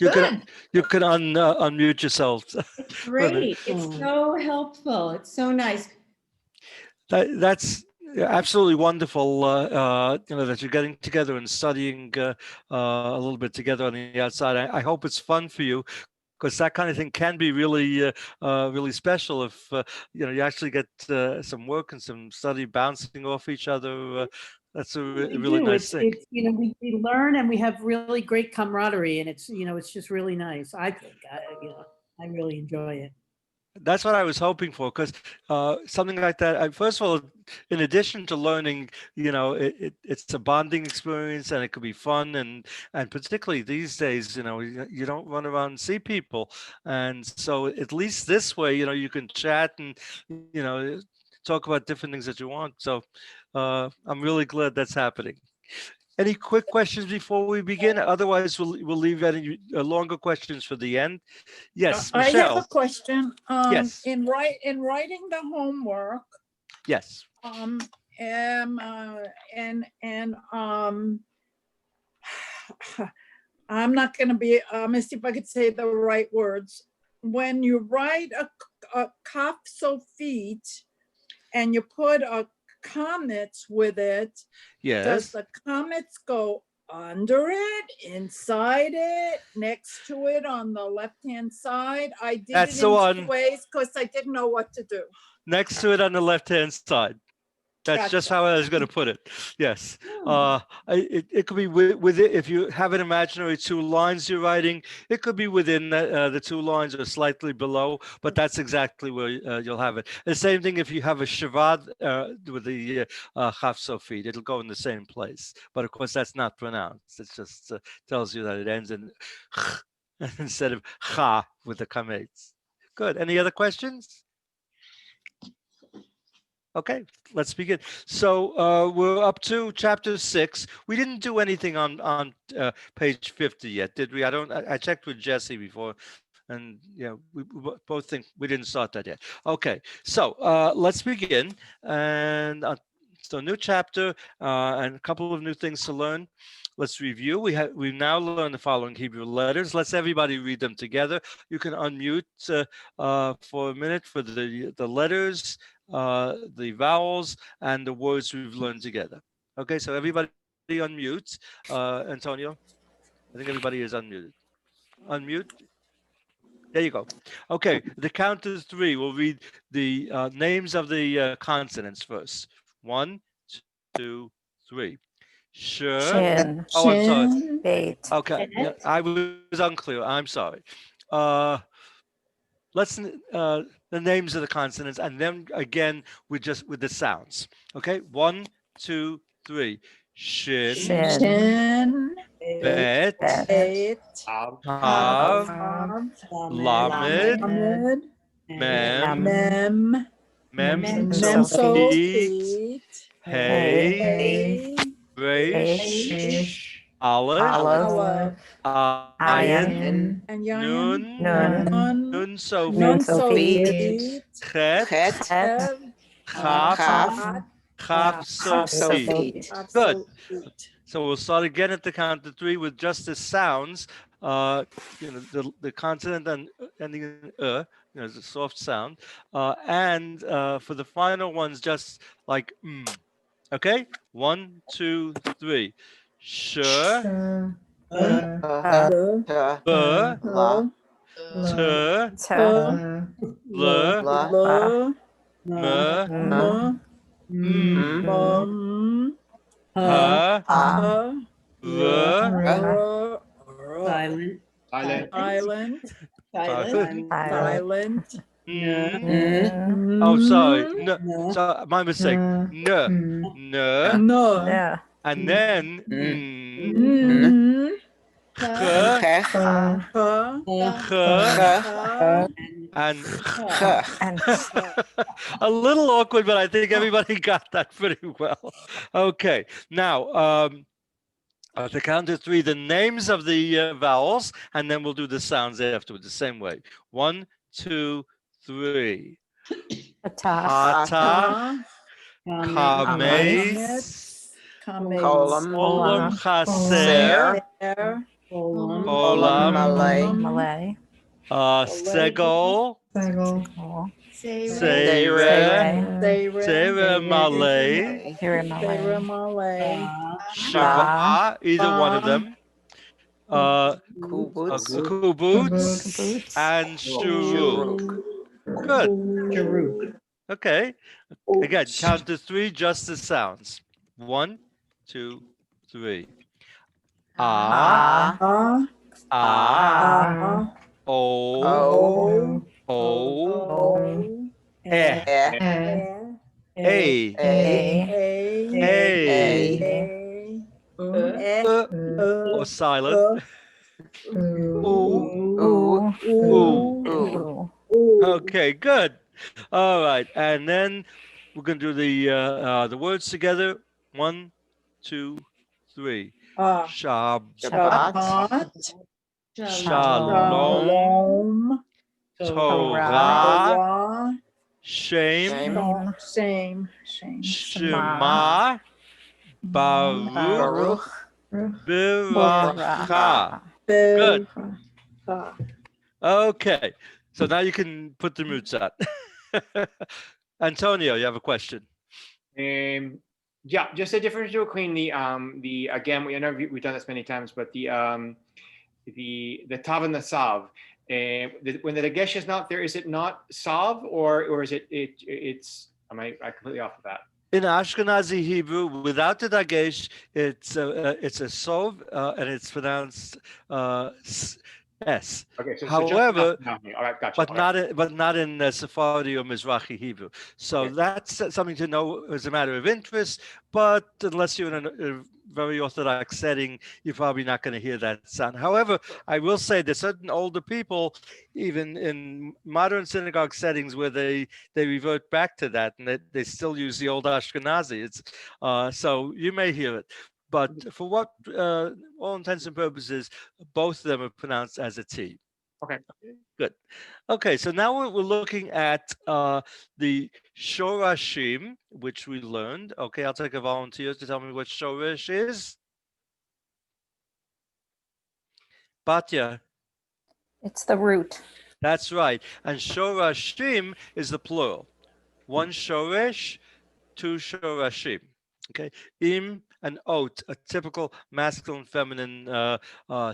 You can Good. unmute yourself. Great. It's so helpful. It's so nice. That's absolutely wonderful. That you're getting together and studying a little bit together on the outside. I hope it's fun for you, because that kind of thing can be really, really special if you actually get some work and some study bouncing off each other. That's a really nice thing. It's we learn and we have really great camaraderie, and it's just really nice. I think I really enjoy it. That's what I was hoping for, because something like that. First of all, in addition to learning, it's a bonding experience, and it could be fun, and particularly these days, you don't run around and see people, and so at least this way, you can chat and talk about different things that you want. So I'm really glad that's happening. Any quick questions before we begin? Otherwise, we'll leave any longer questions for the end. Yes, I Michelle. have a question. Yes. In writing the homework. Yes. I'm not going to be. Let me see if I could say the right words. When you write a kaf sofit, and you put a comets with it, yes, does the comets go under it, inside it, next to it, on the left-hand side? I did That's it the in one. 2 ways because I didn't know what to do. Next to it on the left-hand side. That's Gotcha. just how I was going to put it. Yes. It could be with it. If you have an imaginary 2 lines you're writing, it could be within the 2 lines or slightly below, but that's exactly where you'll have it. The same thing if you have a shavad with the chaf sofit, it'll go in the same place. But of course, that's not pronounced. It just tells you that it ends in instead of cha with the kamets. Good. Any other questions? Okay, let's begin. So we're up to chapter 6. We didn't do anything on page 50 yet, did we? I checked with Jesse before, and we both think we didn't start that yet. Okay, so let's begin. And so new chapter and a couple of new things to learn. Let's review. We've now learned the following Hebrew letters. Let's everybody read them together. You can unmute for a minute for the letters, the vowels, and the words we've learned together. Okay, so everybody unmute. Antonio, I think everybody is unmuted. Unmute. There you go. Okay, the count is 3. We'll read the names of the consonants first. 1, 2, 3. Shin. Oh, I'm sorry. Bait. Okay, yeah, I was unclear. I'm sorry. Let's the names of the consonants, and then again with the sounds. Okay, 1, 2, 3. Shin. Shin. Bet. Tav. Lamed. Mem. Memsofit. Hey. Resh. Aleph. Ayin. Nun Sofit. Chet. Chaf Sofit. Good. So we'll start again at the count of 3 with just the sounds. The consonant and ending in it's a soft sound. And for the final ones, just like Okay, 1, 2, 3. Sure. Silent. Oh, sorry. No, so my mistake. No. And then and a little awkward, but I think everybody got that pretty well. Okay, now at the count of 3, the names of the vowels, and then we'll do the sounds afterwards the same way. 1, 2, 3. Ata, kames, kolam chaser, Olam. Olam. Malay. Malay. Segol. Segol. Seire. Seire Malay. Here Malay. Malay. Shiva. Either one of them. Kubutz. Kubutz. Boots. And Shuruk. Good. Sharuk. Okay. Again, count to 3 just the sounds. 1, 2, 3. Ah. Ah. Ah. O. O. O. Eh. A. A. A. Or silent. Ooh. Ooh. Ooh. Ooh. Okay, good. All right, and then we're gonna do the words together. 1, 2, 3. Shabbat. Shabbat. Shalom. Torah. Shem. Same. Shema. Baruch. Biracha. Good. Okay, so now you can put the mutes out. Antonio, you have a question. Yeah, just the difference between the again, I know we've done this many times, but the tav and the sav. When the dagesh is not there, is it not sav or is it's am I completely off of that? In Ashkenazi Hebrew, without the dagesh, it's a sov and it's pronounced S. Okay, so However, all right, gotcha. but not in Sephardi or Mizrahi Hebrew. So Okay. that's something to know as a matter of interest. But unless you're in a very orthodox setting, you're probably not going to hear that sound. However, I will say there's certain older people, even in modern synagogue settings, where they revert back to that and they still use the old Ashkenazi. It's so you may hear it. But for what all intents and purposes, both of them are pronounced as a T. Okay. Good. Okay, so now we're looking at the Shorashim, which we learned. Okay, I'll take a volunteer to tell me what Shoresh is. Batya. It's the root. That's right. And Shorashim is the plural. 1 Shoresh, 2 Shorashim. Okay, im and ot are typical masculine, feminine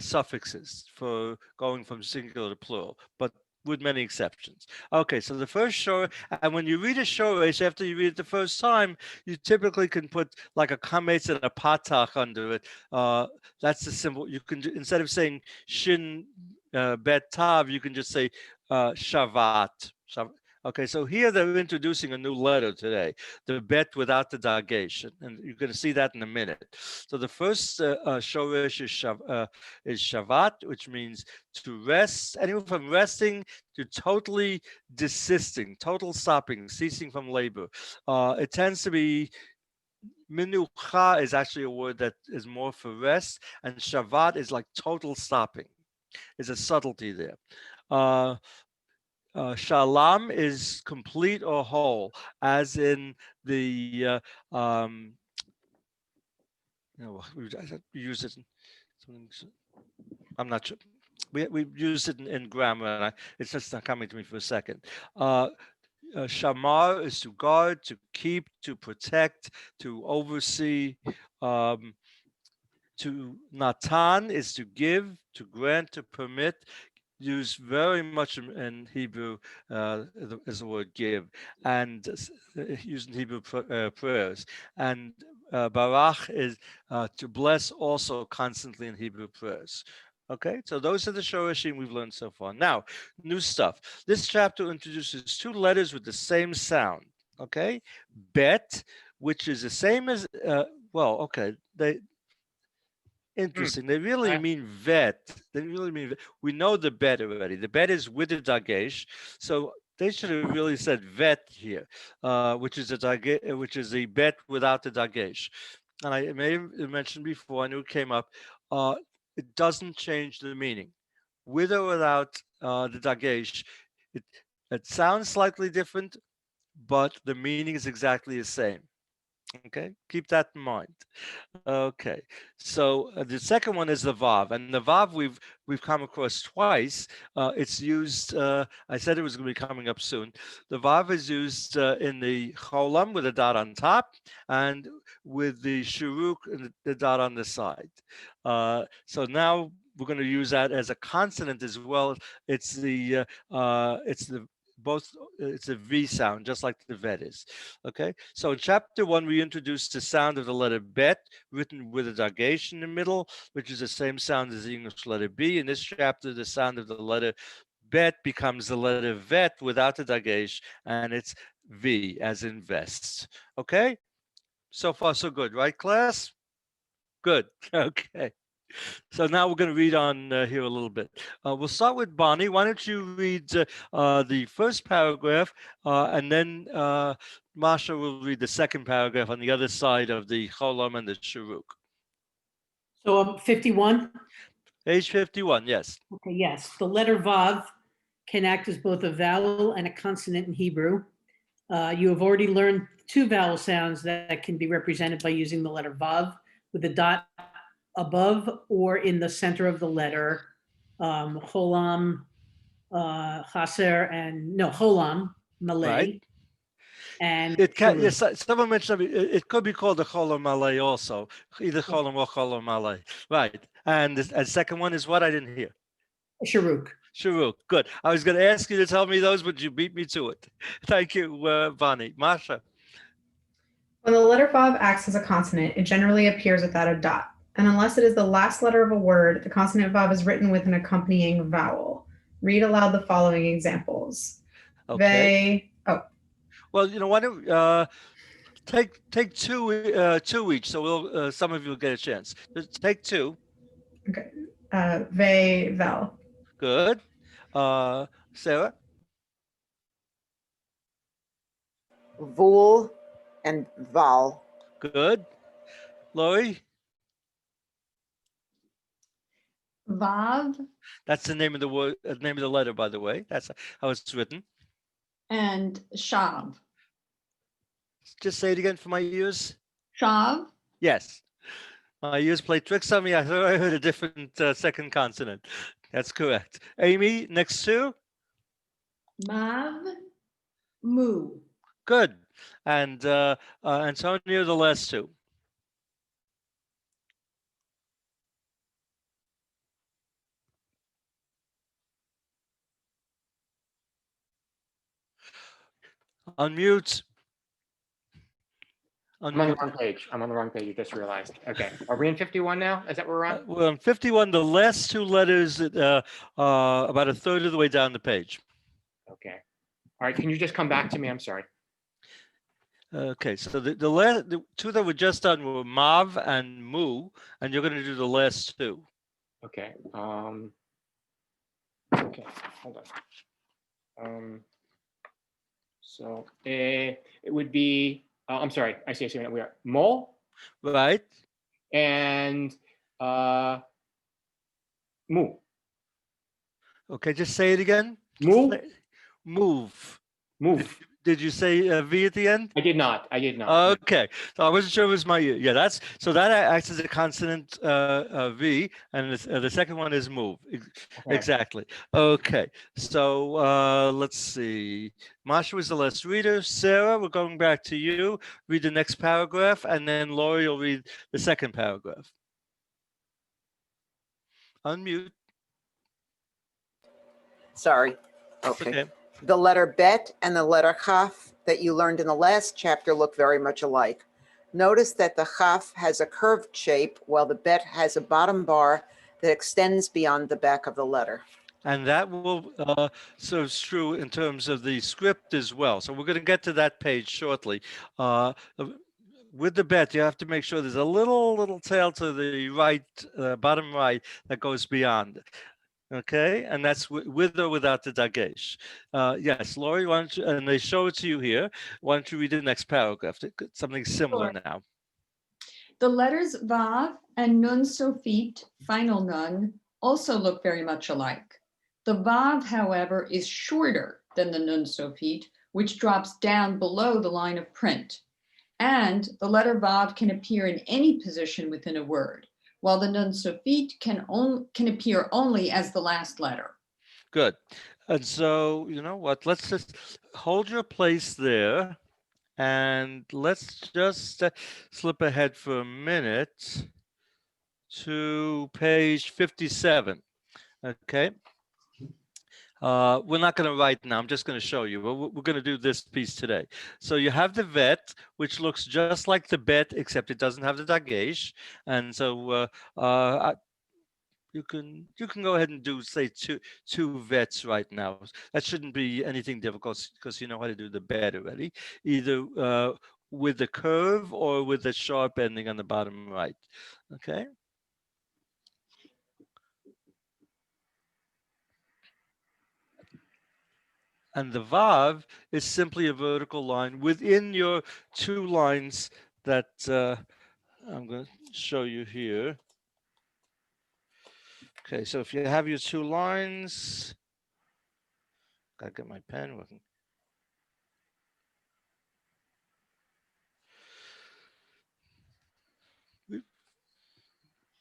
suffixes for going from singular to plural, but with many exceptions. Okay, so the first shore, and when you read a shoresh, after you read it the first time, you typically can put like a kametz and a patach under it. That's the symbol. You can, instead of saying shin bet tav, you can just say shavat. Okay, so here they're introducing a new letter today, the bet without the dagesh, and you're going to see that in a minute. So the first shoresh is shavat, which means to rest, anywhere from resting to totally desisting, total stopping, ceasing from labor. It tends to be minucha is actually a word that is more for rest, and shavat is like total stopping. There's a subtlety there. Shalom is complete or whole, as in the we use it. I'm not sure. We use it in grammar, and it's just not coming to me for a second. Shamar is to guard, to keep, to protect, to oversee. To natan is to give, to grant, to permit. Used very much in Hebrew as the word give, and used in Hebrew prayers. And barach is to bless, also constantly in Hebrew prayers. Okay, so those are the shorashim we've learned so far. Now, new stuff. This chapter introduces 2 letters with the same sound. Okay, bet, which is the same as interesting. They really mean vet. They really mean vet. We know the bet already. The bet is with the dagesh, so they should have really said vet here, which is a bet without the dagesh. And I may have mentioned before. I knew it came up. It doesn't change the meaning, with or without the dagesh. It sounds slightly different, but the meaning is exactly the same. Okay, keep that in mind. Okay, so the second one is the vav, and the vav we've come across twice. It's used. I said it was going to be coming up soon. The vav is used in the cholam with a dot on top, and with the shuruk and the dot on the side. So now we're going to use that as a consonant as well. It's the both. It's a V sound, just like the vet is. Okay, so in chapter 1, we introduced the sound of the letter bet, written with a dagesh in the middle, which is the same sound as the English letter B. In this chapter, the sound of the letter bet becomes the letter vet without the dagesh, and it's V as in vest. Okay, so far so good, right, class? Good. Okay. So now we're going to read on here a little bit. We'll start with Bonnie. Why don't you read the first paragraph, and then Masha will read the second paragraph on the other side of the cholam and the shuruk. So 51. Page 51, yes. Okay, yes. The letter Vav can act as both a vowel and a consonant in Hebrew. You have already learned 2 vowel sounds that can be represented by using the letter Vav with a dot above or in the center of the letter. Cholam, chaser, and no, cholam, malay. Right. And It can, shuruk. yes, someone mentioned it could be called a cholam malay also, either cholam or cholam malay. Right. And the second one is what? I didn't hear. Shuruk. Shuruk. Good. I was going to ask you to tell me those, but you beat me to it. Thank you, Bonnie. Masha. When the letter Vav acts as a consonant, it generally appears without a dot. And unless it is the last letter of a word, the consonant Vav is written with an accompanying vowel. Read aloud the following examples. Okay. Well, why don't take two each, so we'll some of you will get a chance. Just take 2. okay. Ve, vel. Good. Sarah. Vul and Val. Good. Lori. Vav That's the name of the word, name of the letter, by the way. That's how it's written. and Shav. Just say it again for my ears. Shav, Yes. My ears play tricks on me. I thought I heard a different second consonant. That's correct. Amy, next 2. Mav, Mu. Good. And Antonio, the last 2. Unmute. I'm on the wrong page. I'm on the wrong page. You just realized. Okay. Are we in 51 now? Is that where we're on? We're on 51, the last 2 letters, about a third of the way down the page. Okay. All right. Can you just come back to me? I'm sorry. Okay, so the last 2 that were just done were Mav and Mu, and you're going to do the last 2. Okay. Okay. Hold on. So it would be. I'm sorry. I see. We are mol Right? and mu. Okay, just say it again. Mu. Move. Move. Did you say V at the end? I did not. I did not. Okay, so I wasn't sure it was my ear. Yeah, that's so that acts as a consonant V, and the second one is move. Okay. Exactly. Okay, so let's see. Masha was the last reader. Sarah, we're going back to you. Read the next paragraph, and then Lori will read the second paragraph. Unmute. Sorry. It's Okay. okay. The letter bet and the letter chaf that you learned in the last chapter look very much alike. Notice that the chaf has a curved shape while the bet has a bottom bar that extends beyond the back of the letter. And that will serve true in terms of the script as well. So we're going to get to that page shortly. With the bet, you have to make sure there's a little tail to the right, bottom right, that goes beyond. Okay, and that's with or without the dagesh. Yes, Lori, why don't you, and they show it to you here. Why don't you read the next paragraph? Something similar now. The letters Vav and Nun Sofit, final Nun, also look very much alike. The Vav, however, is shorter than the Nun Sofit, which drops down below the line of print. And the letter Vav can appear in any position within a word, while the Nun Sofit can appear only as the last letter. Good. And so, you know what? Let's just hold your place there. And let's just slip ahead for a minute to page 57. Okay. We're not going to write now. I'm just going to show you. We're going to do this piece today. So you have the vet, which looks just like the bet, except it doesn't have the dagesh. And so you can go ahead and do, say, two vets right now. That shouldn't be anything difficult because you know how to do the bet already, either with the curve or with the sharp ending on the bottom right. Okay. And the Vav is simply a vertical line within your two lines that I'm going to show you here. Okay, so if you have your two lines, gotta get my pen working.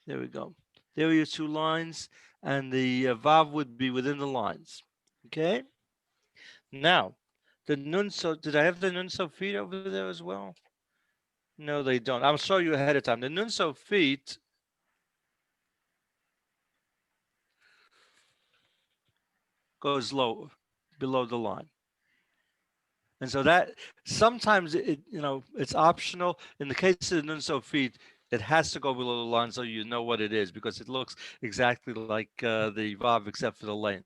There we go. There are your two lines, and the Vav would be within the lines. Okay. Now, the Nun, so did I have the Nun Sofit over there as well? No, they don't. I'll show you ahead of time. The Nun Sofit goes lower, below the line. And so that sometimes it's optional. In the case of the Nun Sofit, it has to go below the line so you know what it is because it looks exactly like the Vav except for the length.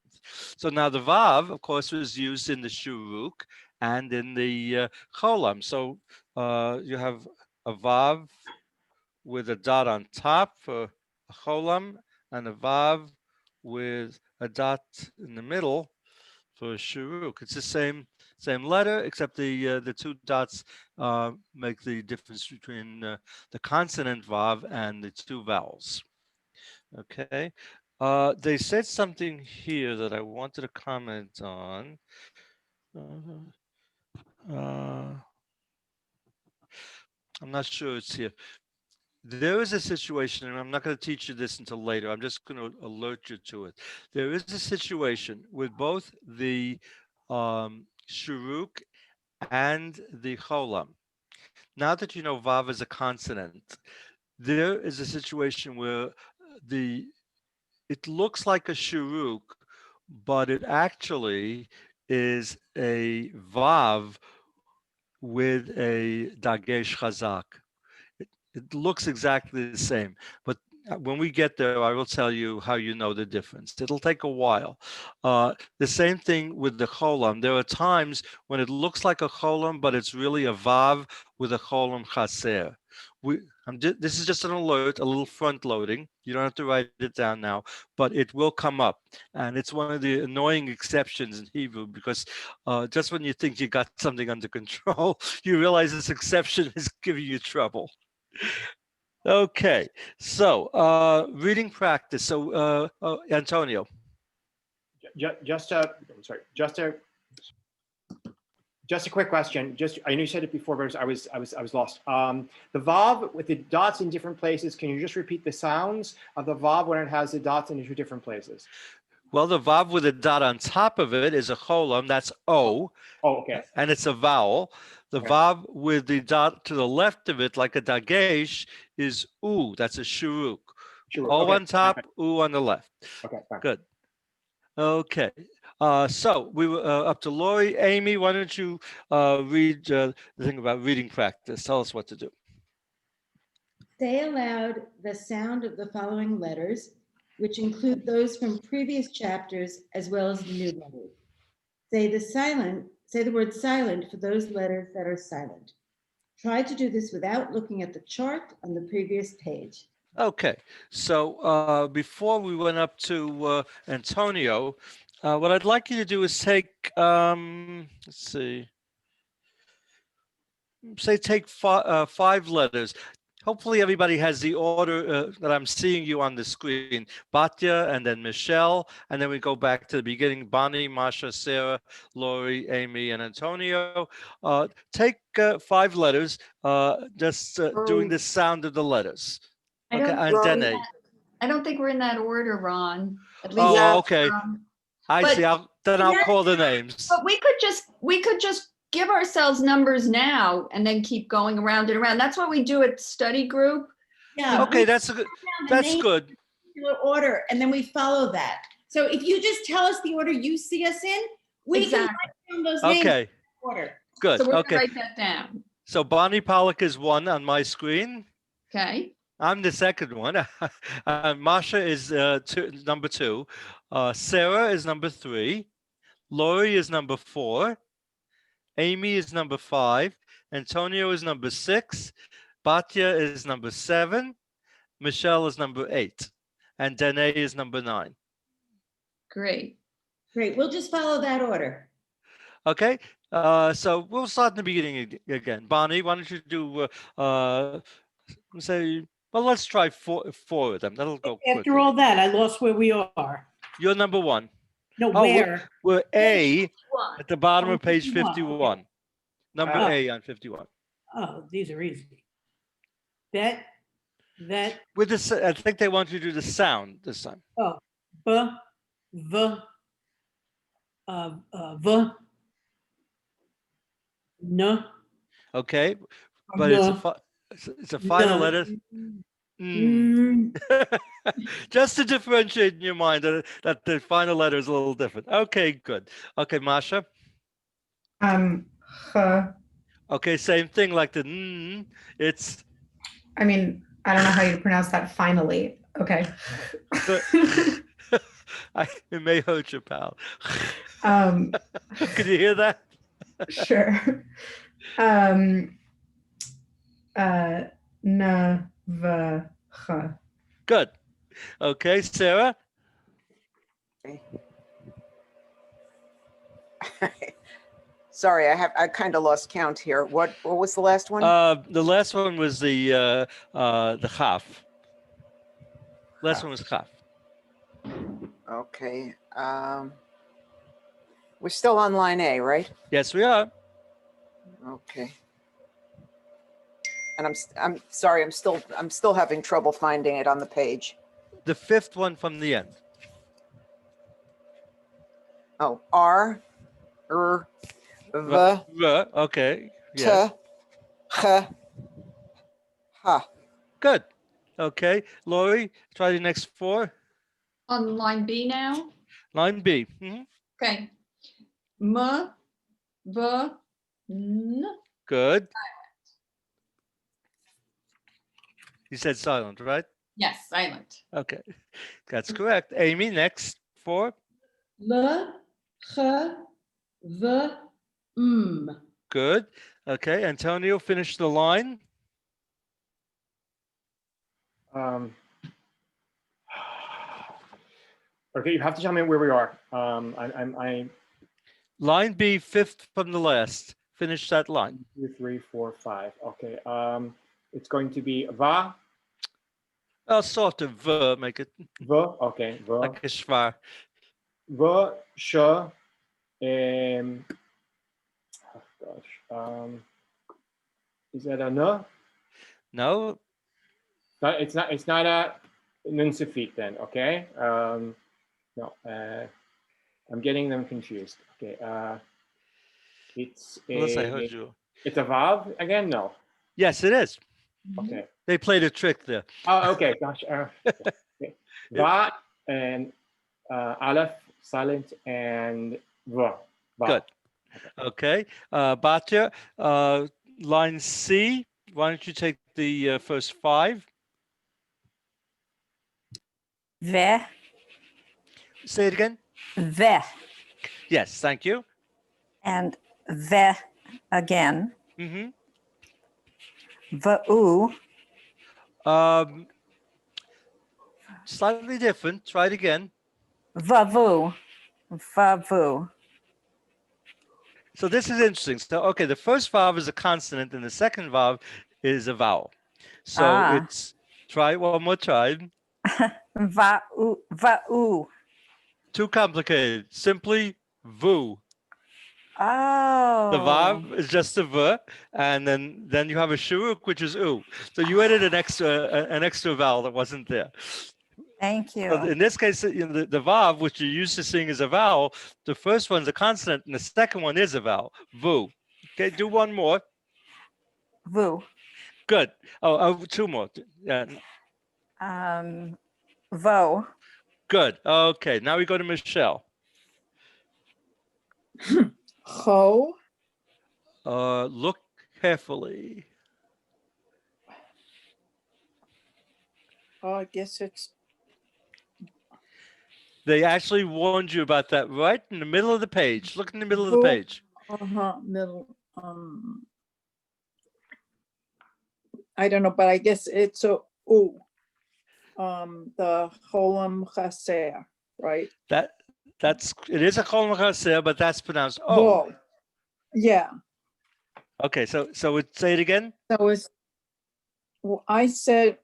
So now the Vav, of course, was used in the Shuruk and in the Cholam. So you have a Vav with a dot on top for a Cholam and a Vav with a dot in the middle for Shuruk. It's the same letter, except the two dots make the difference between the consonant Vav and the two vowels. Okay. They said something here that I wanted to comment on. I'm not sure it's here. There is a situation, and I'm not going to teach you this until later. I'm just going to alert you to it. There is a situation with both the Shuruk and the Cholam. Now that you know Vav is a consonant, there is a situation where it looks like a Shuruk, but it actually is a Vav with a Dagesh Chazak. It looks exactly the same, but when we get there, I will tell you how you know the difference. It'll take a while. The same thing with the cholam. There are times when it looks like a cholam, but it's really a vav with a cholam chaser. This is just an alert, a little front loading. You don't have to write it down now, but it will come up. And it's one of the annoying exceptions in Hebrew because just when you think you got something under control, you realize this exception is giving you trouble. Okay, so reading practice. So Antonio. Just a quick question. I know you said it before, but I was lost. The Vav with the dots in different places. Can you just repeat the sounds of the Vav when it has the dots in two different places? Well, the Vav with a dot on top of it is a cholam. That's O. Oh, okay. And it's a vowel. The Vav with the dot to the left of it, like a dagesh, is U. That's a shuruk. O on top, U on the left. Okay, fine. Good. Okay. So we were up to Lori. Amy, why don't you read the thing about reading practice? Tell us what to do. Say aloud the sound of the following letters, which include those from previous chapters as well as the new letters. Say the word silent for those letters that are silent. Try to do this without looking at the chart on the previous page. Okay, so before we went up to Antonio, what I'd like you to do is take, let's see, take five letters. Hopefully everybody has the order that I'm seeing you on the screen. Batya and then Michelle, and then we go back to the beginning. Bonnie, Masha, Sarah, Lori, Amy, and Antonio. Take 5 letters, just doing the sound of the letters. I Okay, don't and think then we're A. in that- I don't think we're in that order, Ron. At least, Oh, okay. I but- see. Then I'll call the names. but we could just give ourselves numbers now and then keep going around and around. That's what we do at study group. Yeah. Okay, that's down the that's name good. particular order, and then we follow that. So if you just tell us the order you see us in, we can Exactly. write down those names in Okay, order. good. So we're Okay, gonna write that down. so Bonnie Pollock is 1 on my screen. Okay. I'm the second one. Masha is number 2. Sarah is number 3. Lori is number 4. Amy is number 5. Antonio is number 6. Batya is number 7. Michelle is number 8. And Danae is number 9. Great. Great, we'll just follow that order. Okay, so we'll start in the beginning again. Bonnie, why don't you do, say, well, let's try four of them. That'll go After quickly. all that, I lost where we are. You're number 1. No, Oh, where? We're A One. at the bottom Oh, of page 51, 51. Number Oh. A on 51. Oh, these are easy. That, With this, I think they want you to do the sound this time. b, v, v, n, Okay, but it's a n, it's a final n, letter. Mm. Just to differentiate in your mind that the final letter is a little different. Okay, good. Okay, Masha. H. Okay, same thing like the mm. It's I mean, I don't know how you pronounce that finally. Okay. it may hurt your pal. Um, Can you hear that? sure. N, V, H. Good. Okay, Sarah. Sorry, I kind of lost count here. What was the last one? The last one was the chaf. Last one was chaf. Okay. We're still on line A, right? Yes, we are. Okay. And I'm sorry, I'm still having trouble finding it on the page. The 5th one from the end. Oh, R, V, Okay. T, Yeah. H, H. Good. Okay, Lori, try the next 4. On line B now. Line B. Mhm. Okay. M, V, N. Good. You said silent, right? Yes, silent. Okay, that's correct. Amy, next 4. L, H, V, M. Good. Okay, Antonio, finish the line. Okay, you have to tell me where we are. I Line B, 5th from the last. Finish that line. 2, 3, 4, 5. Okay. It's going to be va, I'll sort of make it v. Okay, v, like a schwa. v, sh. Oh gosh. Is that a n? No, It's not a nunsifit then. Okay. No. I'm getting them confused. Okay. It's unless I heard a you. it's a vav again. No. Yes, it is. Okay. They played a trick there. Oh, okay. Gosh. Okay. Va and Alef silent and va. Va. Good. Okay. Batya, line C. Why don't you take the first 5? V, Say it again. V, Yes, thank you. and V again. Mm-hmm. VU, Slightly different. Try it again. VU, VU. So this is interesting. So, okay, the first vav is a consonant and the second vav is a vowel. So Ah. it's, try one more time. Va'u, va'u. Too complicated. Simply vu. Oh. The vav is just a v, and then you have a shuruk, which is u. So you added an extra vowel that wasn't there. Thank So you. in this case, the vav, which you're used to seeing as a vowel, the first one's a consonant, and the second one is a vowel. Vu. Okay, do one more. Vu. Good. Oh, two more. Yeah, Vo. good. Okay, now we go to Michelle. Ho. Look carefully. Oh, I guess it's They actually warned you about that right in the middle of the page. Look in the middle of the Vo- page. middle. I don't know, but I guess it's a u. The cholam chaser, right? It is a kolon chaser, but that's pronounced oh. Vo. Yeah. Okay, so say it again. So it's. Well, I said,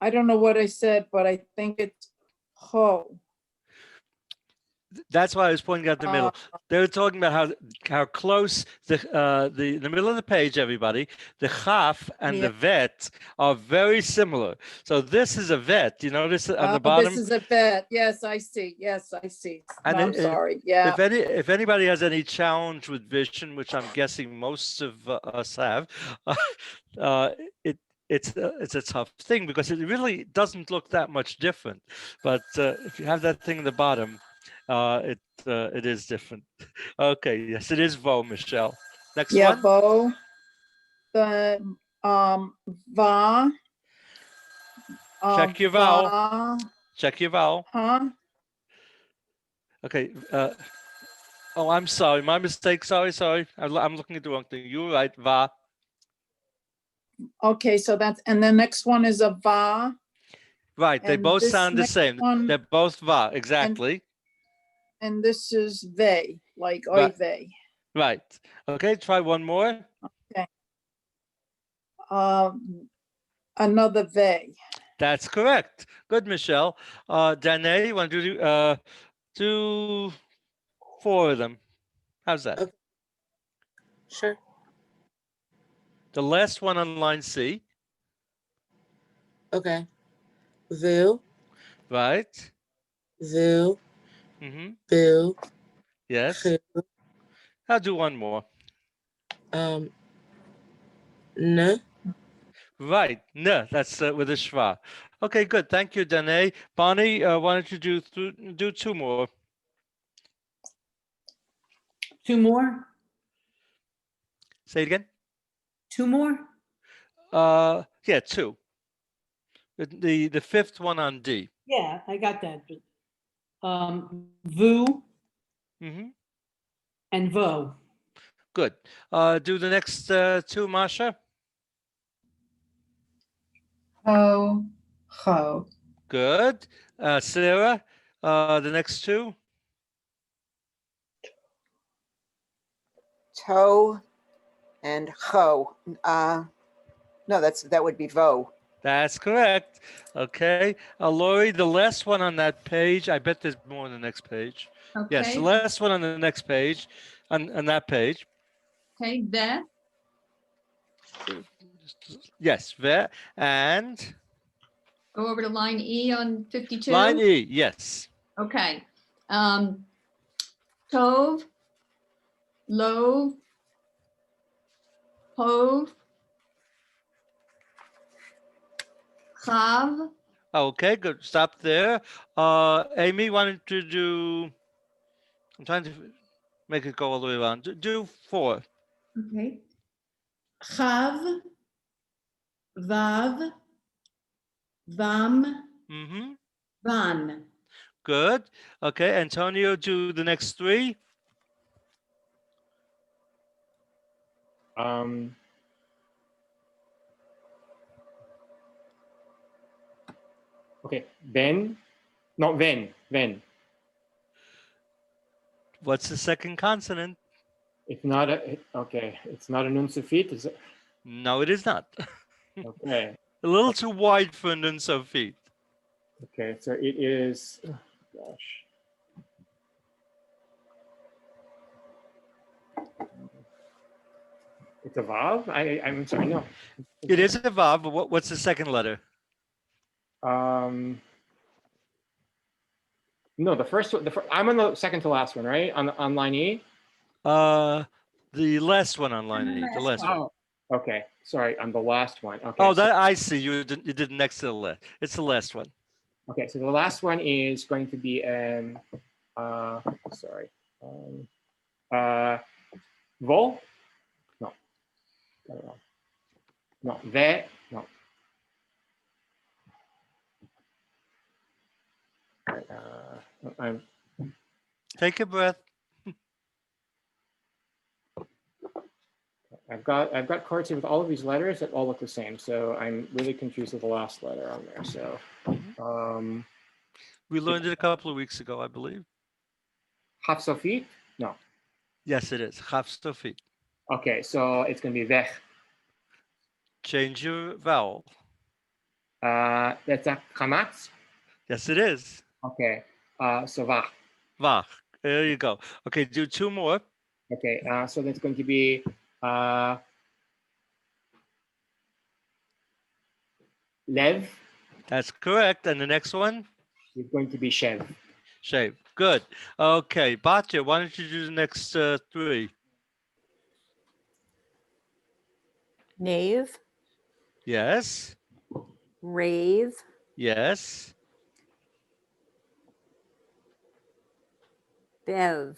I don't know what I said, but I think it's ho. That's why I was pointing out the middle. They were talking about how close the middle of the page, everybody, the chaf and the vet are very similar. So this is a vet. You notice on the bottom. This is a vet. Yes, I see. Yes, I see. And I'm sorry. Yeah. If anybody has any challenge with vision, which I'm guessing most of us have, it's a tough thing because it really doesn't look that much different. But if you have that thing in the bottom, it is different. Okay, yes, it is vo, Michelle. Next Yeah, one. vo. The va. Check your vowel. Va. Check your vowel. Huh? Okay. Oh, I'm sorry. My mistake. Sorry. I'm looking at the wrong thing. You're right. Va. Okay, so that's, and the next one is a va. Right. They And both this sound the next same. one- They're both va. Exactly. And this is ve, like oy Right. vey. Right. Okay. Try one more. Another ve. That's correct. Good, Michelle. Danae, you want to do 4 of them? How's that? Okay. Sure. The last one on line C. Okay. Vu, Right. vu, Mm-hmm. bu, Yes. hu, I'll do one more. n, Right. No, that's with a schwa. Okay, good. Thank you, Danae. Bonnie, why don't you do 2 more? 2 more? Say it again. 2 more? Yeah, 2. The fifth one on D. Yeah, I got that. Vu Mm-hmm. and vo. Good. Do the next 2, Masha. Ho, ho. Good. Sarah, the next 2. Toe and ho. No, that would be vo. That's correct. Okay. Lori, the last one on that page, I bet there's more on the next page. Yes, the Okay, last one on the next page, on that page. okay, ve, Yes, there. And go over to line E on 52. line E, yes. Okay. Tov, Lov, Hov, Chav, Okay, good. Stop there. Amy, why don't you do, I'm trying to make it go all the way around. Do 4. Okay. Chav, Vav, Vam, Mm-hmm. Van. Good. Okay, Antonio, do the next 3. Okay, Ben, not Ven. What's the second consonant? It's not it's not a nun suffit. No, it is not. Okay. A little too wide for nun so feet. Okay, so it is, oh gosh. It's a vav? I'm sorry, no. It is a vav, but what's the second letter? No, the first one, I'm on the second to last one, right? On line E? The last one on line E, the last one. Oh, okay. Sorry, on the last one. Okay. Oh, so- that I see. You did next to the left. It's the last one. okay, so the last one is going to be sorry. Vol? No. I don't know. No, ve, no. All right, Take a breath. I've got cards here with all of these letters that all look the same, so I'm really confused with the last letter on there. So, We learned it a couple of weeks ago, I believe. Hafsofit? No. Yes, it is. Hafstofit. Okay, so it's going to be vech. Change your vowel. That's a kamatz. Yes, it is. Okay, so vach. Vach. There you go. Okay, do two more. Okay, so that's going to be lev. That's correct. And the next one? Is going to be shev. Shave. Good. Okay, Batya, why don't you do the next three? Knave, Yes. rave, Yes. bev.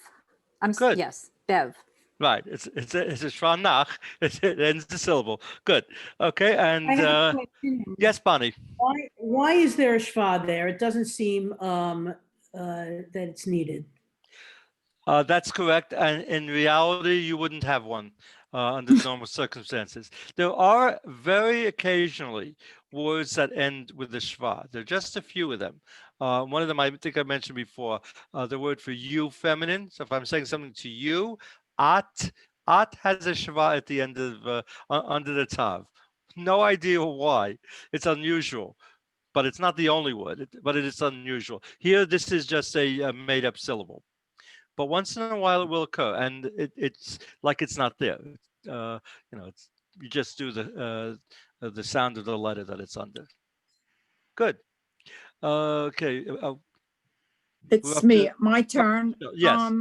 Good. Yes, bev. Right. It's a shvanach. It ends the syllable. Good. Okay. And I have a question. yes, Bonnie. Why is there a schwa there? It doesn't seem that it's needed. That's correct. And in reality, you wouldn't have one under normal circumstances. There are very occasionally words that end with a schwa. There are just a few of them. One of them, I think I mentioned before, the word for you, feminine. So if I'm saying something to you, at has a schwa at the end of under the tav. No idea why. It's unusual, but it's not the only word. But it is unusual. Here, this is just a made-up syllable. But once in a while it will occur, and it's like it's not there. You just do the sound of the letter that it's under. Good. Okay. We're It's up me, to- my turn. Yes.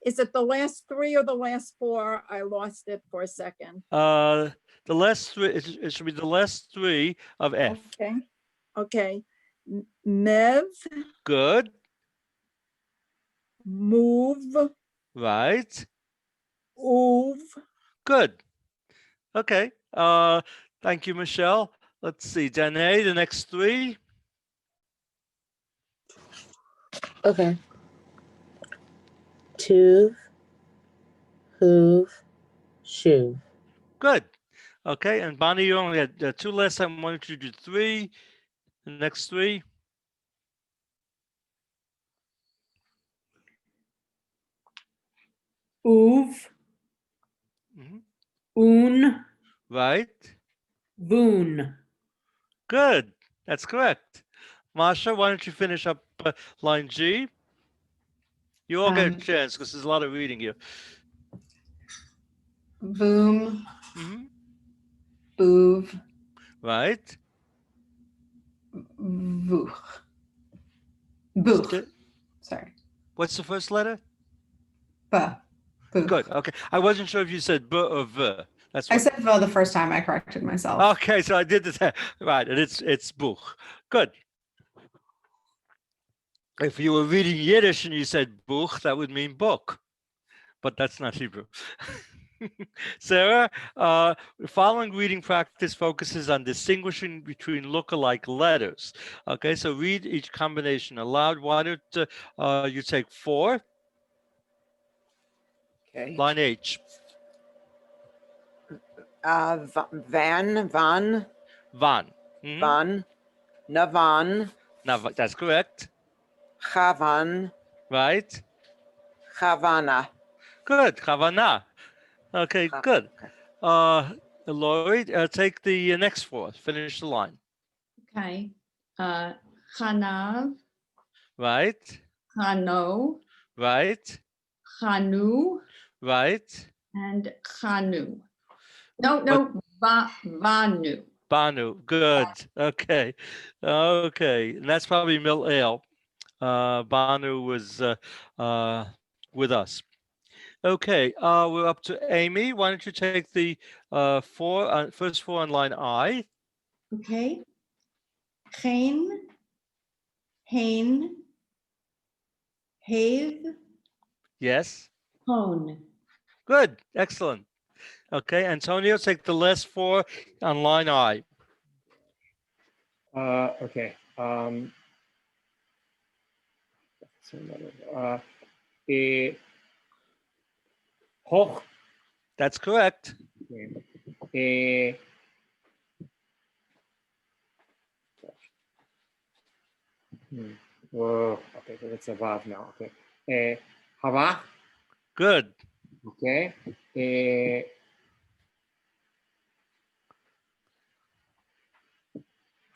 Is it the last three or the last four? I lost it for a second. The last three. It should be the last three of F. Okay, okay. Mev, Good. move, Right. uv, Good. Okay. Thank you, Michelle. Let's see, Danae, the next three. Okay. Tuv, Hoov, Shuv. Good. Okay, and Bonnie, you only had two last time. Why don't you do three? The next three. Uv, Mhm. un, Right. voon. Good. That's correct. Masha, why don't you finish up line G? You all get a chance because there's a lot of reading here. Voom, Mhm. boov, Right. vuch. Buch. St- Sorry. What's the first letter? Buh. Buch. Good. Okay. I wasn't sure if you said B or V. That's I what. said the first time. I corrected myself. Okay, so I did this. Right, and it's Buch. Good. If you were reading Yiddish and you said Buch, that would mean book, but that's not Hebrew. Sarah, the following reading practice focuses on distinguishing between look-alike letters. Okay, so read each combination aloud. Why don't you take 4? Okay. Line H. Van, Van. Mhm. Van, Navan, Now that's correct, Chavan, right? Chavana. Good. Havana. Okay, good. Lori, take the next four. Finish the line. Okay. Chanav, Right, Chano, right, Chanu, right. and Chanu. No, Vanu. Banu, good. Okay, okay. And that's probably Mill Ale. Banu was with us. Okay, we're up to Amy. Why don't you take the first four on line I? Okay. Chen, Hain, Have, Yes. Hone. Good. Excellent. Okay, Antonio, take the last four on line I. Okay. Hoch. That's correct. Whoa. Okay, so that's a vav now. Okay. Hava. Good. Okay.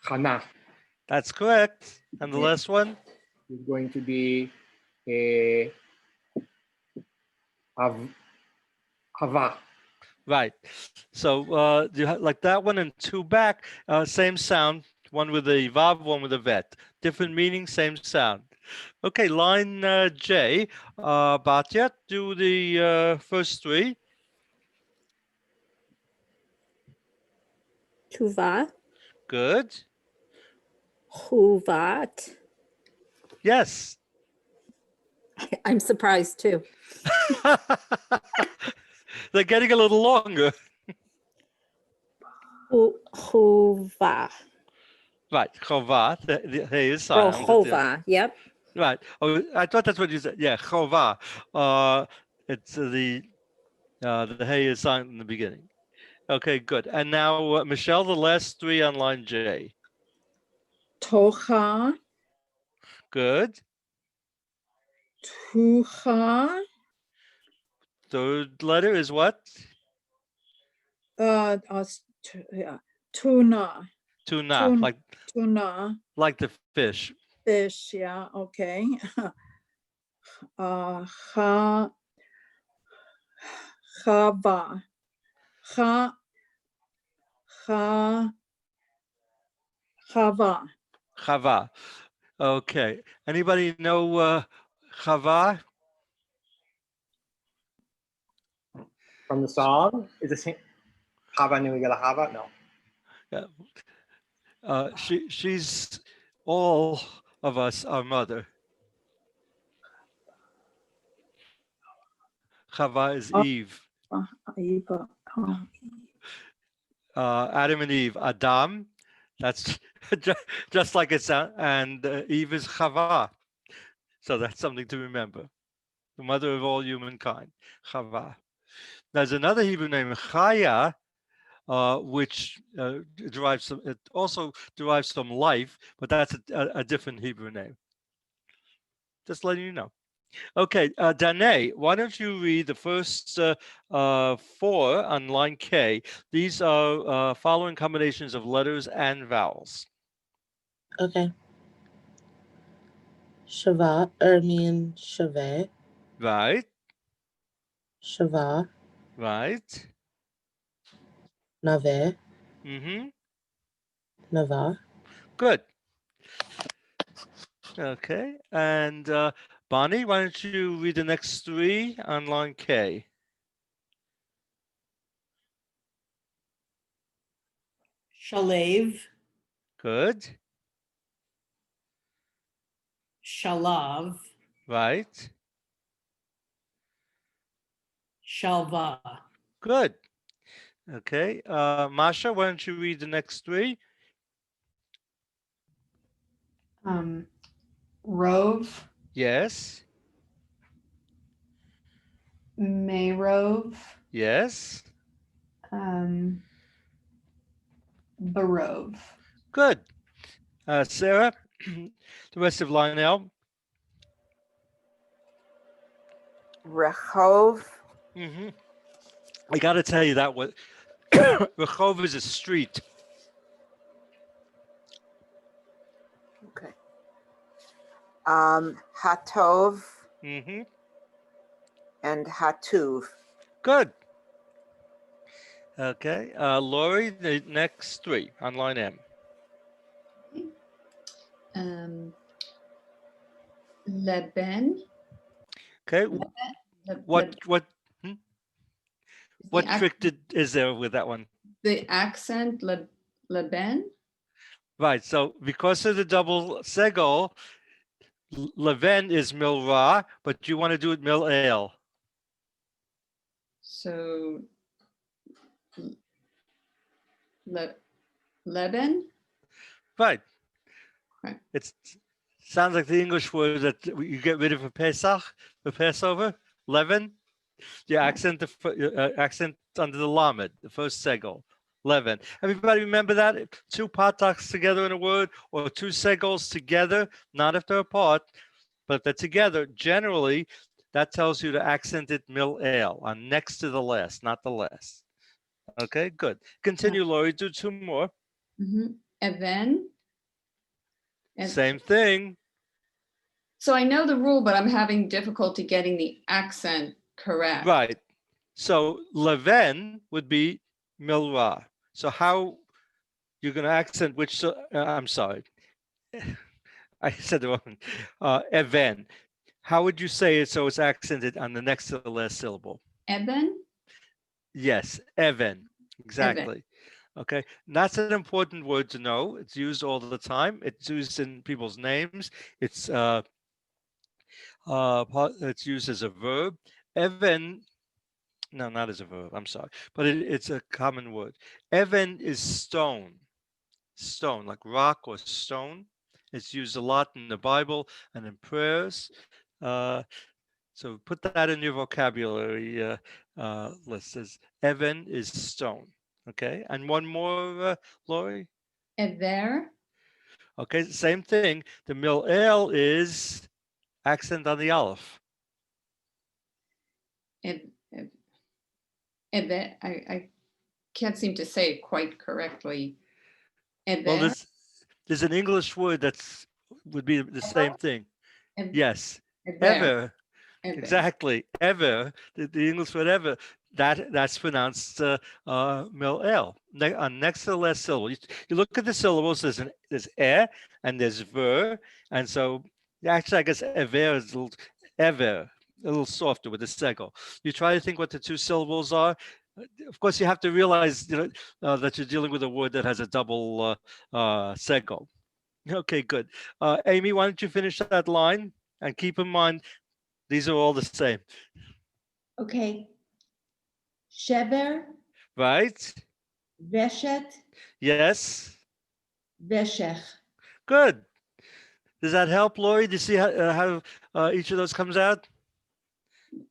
Chana That's correct. And the last one? is going to be Hava. Right. So you have like that one and two back, same sound, one with a vav, one with a vet. Different meaning, same sound. Okay, line J. Batya, do the first three. Tuva, Good. Huvat. Yes. I'm surprised too. They're getting a little longer. Huva. Right. Chova. The hey is Oh, silent. Hova. Yep. Right. Oh, I thought that's what you said. Yeah, chova. It's the hey is silent in the beginning. Okay, good. And now, Michelle, the last three on line J. Tocha, Good. Tucha, Third letter is what? yeah, tuna, Tuna, tuna, like the fish. fish, yeah, okay. Chava, chava. Chava. Okay. Anybody know chava? From the song? Is this Hava Nuyala Hava? No. She's all of us, our mother. Chava is Oh. Eve. Eva. Adam and Eve. Adam. That's just like it sounds. And Eve is Chava. So that's something to remember. The mother of all humankind. Chava. There's another Hebrew name, Chaya, which derives some. It also derives from life, but that's a different Hebrew name. Just letting you know. Okay, Danae, why don't you read the first four on line K? These are following combinations of letters and vowels. Okay. Shava, Ermian Shave, Right, Shava, right. Nave, Mm-hmm. Nava, Good. Okay, and Bonnie, why don't you read the next three on line K? Shalev, Good. Shalav, Right. Shalva, Good. Okay. Masha, why don't you read the next three? Rove, Yes. Mayrove, Yes. Barove. Good. Sarah, the rest of line L. Rehov, Mm-hmm. I got to tell you that was Rehov is a street. Okay. Hatov Hmm. and Hatuv. Good. Okay. Lori, the next three on line M. Leben. Okay. Le- What le- what the what ac- trick is there with that one? The accent Leben. Right. So because of the double segol, Leven is milra, but you want to do it mil ale. So Leben. Right. Right. It sounds like the English word that you get rid of for Pesach, for Passover. Leaven. The accent, accent under the lamed, the first segol. Leaven. Everybody remember that? Two pataks together in a word, or two segols together, not if they're apart, but if they're together. Generally, that tells you to accent it mil ale on next to the last, not the last. Okay, good. Continue, Lori. Do two more. Even. Same thing. So I know the rule, but I'm having difficulty getting the accent correct. Right. So Leven would be milra. So how you're going to accent which? I'm sorry, I said the wrong. Even. How would you say it so it's accented on the next to the last syllable? Eben. Yes, even. Exactly. Okay, and that's an important word to know. It's used all the time. It's used in people's names. It's used as a verb. Even. No, not as a verb. I'm sorry, but it's a common word. Even is stone. Stone, like rock or stone. It's used a lot in the Bible and in prayers. So put that in your vocabulary list. As Evan is stone. Okay, and one more, Lori. Ever. Okay, same thing. The mil ale is accent on the aleph. I can't seem to say it quite correctly. Well, Ever. there's an English word that's would be the same thing. Yes, ever. Exactly, ever. The English word ever. That's pronounced mil el. Next to the last syllable. You look at the syllables. There's and there's ver, and so actually I guess ever is ever a little softer with the segol. You try to think what the two syllables are. Of course, you have to realize that you're dealing with a word that has a double segol. Okay, good. Amy, why don't you finish that line and keep in mind these are all the same. Okay. Shever, Right? Veshet, Yes. Veshech. Good. Does that help, Lori? Do you see how each of those comes out?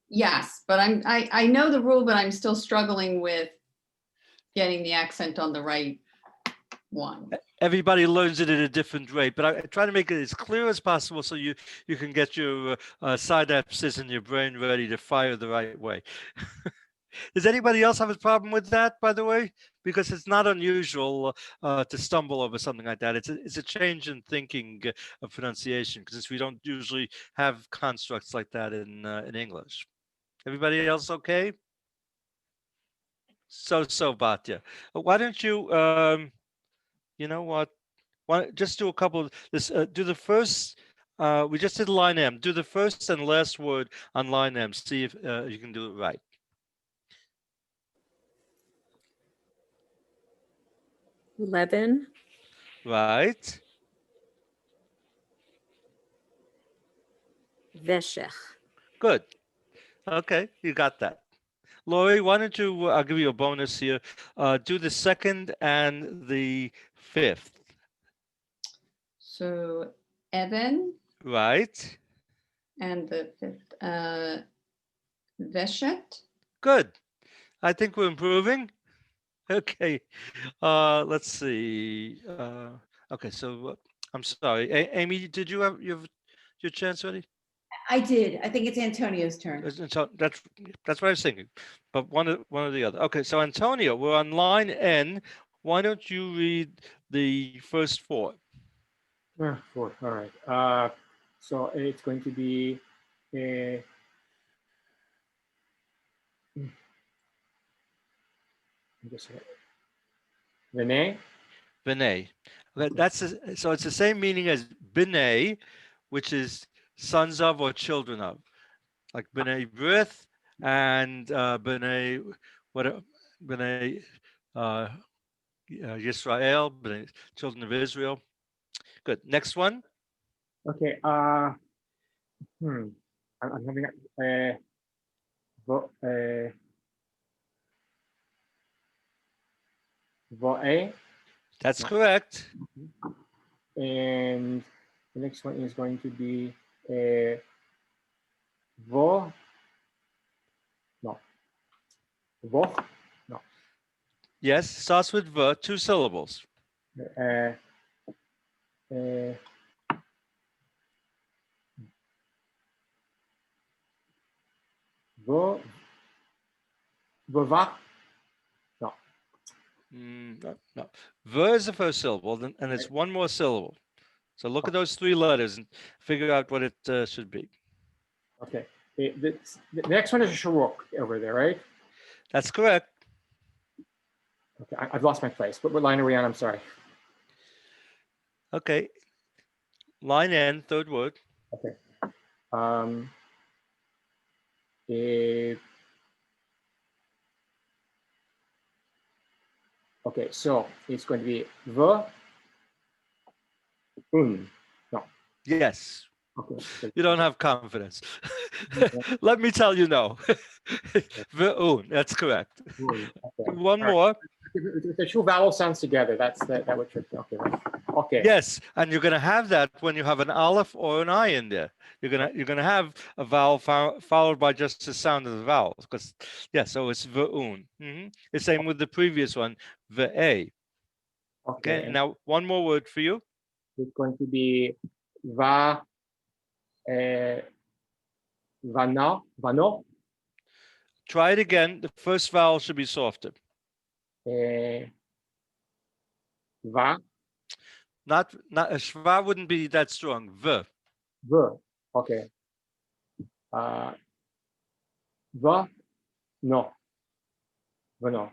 Yes, but I know the rule, but I'm still struggling with getting the accent on the right one. Everybody learns it at a different rate, but I try to make it as clear as possible so you can get your synapses in your brain ready to fire the right way. Does anybody else have a problem with that, by the way? Because it's not unusual to stumble over something like that. It's a change in thinking of pronunciation because we don't usually have constructs like that in English. Everybody else okay? So Batya. Why don't you you know what? Why just do a couple of this do the first we just did line M. Do the first and last word on line M. See if you can do it right. Levin, Right. Veshech. Good. Okay, you got that. Lori, why don't you, I'll give you a bonus here. Do the second and the fifth. So Evan Right. and the fifth, Veshet. Good. I think we're improving. Okay. Let's see. Okay, so I'm sorry. Amy, did you have your chance ready? I did. I think it's Antonio's turn. So that's what I was thinking, but one or the other. Okay, so Antonio, we're on line N. Why don't you read the first four? Four. All right. So it's going to be just Renee. B'nai. Okay, so it's the same meaning as B'nai, which is sons of or children of, like B'nai Brith and B'nai B'nai Yisrael, B'nai children of Israel. Good. Next one. Okay. I'm having vo'e, That's correct. and the next one is going to be vo. No. Vo. No. Yes, starts with V, 2 syllables. Vo. Vova. No. No. V is the first syllable, and it's one more syllable. So look at those 3 letters and figure out what it should be. Okay. The next one is a sharuk over there, right? That's correct. Okay, I've lost my place. What line are we on? I'm sorry. Okay. Line N, third word. Okay. Okay, so it's going to be the No. Yes. Okay. You don't have confidence. Let me tell you no. Ve'un, that's correct. Okay. One All right. more. The two vowel sounds together. That would trick me. Okay. Right. Okay. Yes, and you're going to have that when you have an aleph or an I in there. You're gonna have a vowel followed by just the sound of the vowel. Because so it's ve'un. The same with the previous one, ve'e. Okay. Now one more word for you. It's going to be vano. Try it again. The first vowel should be softer. Va. Not a shva wouldn't be that strong. V. Okay. Va. No. Vano.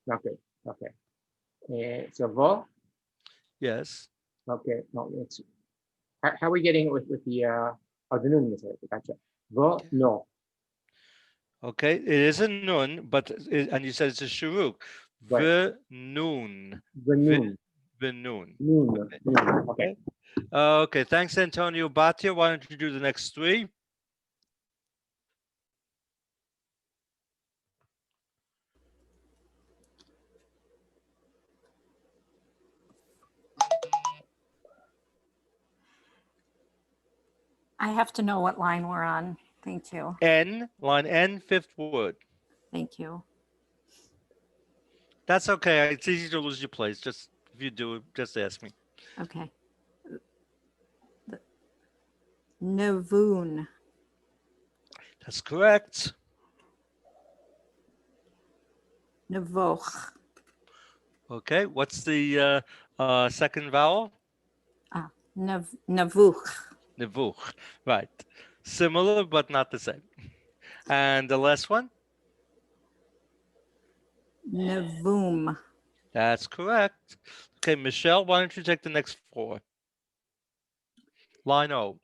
Okay. So va. Yes. Okay. No. It's how are we getting it with the nun? Gotcha. Va. No. Okay, it is a nun, and you said it's a shuruk. Right. V'nun. V'nun. V'nun. Okay. Okay, thanks, Antonio. Batia, why don't you do the next 3? I have to know what line we're on. Thank you. N, line N, 5th word. Thank you. That's okay. It's easy to lose your place. Just if you do, just ask me. Okay. Nevoon. That's correct. Nevoch. Okay, what's the second vowel? Nevuch. Nevuch. Right. Similar, but not the same. And the last one? Nevum. That's correct. Okay, Michelle, why don't you take the next 4? Line O.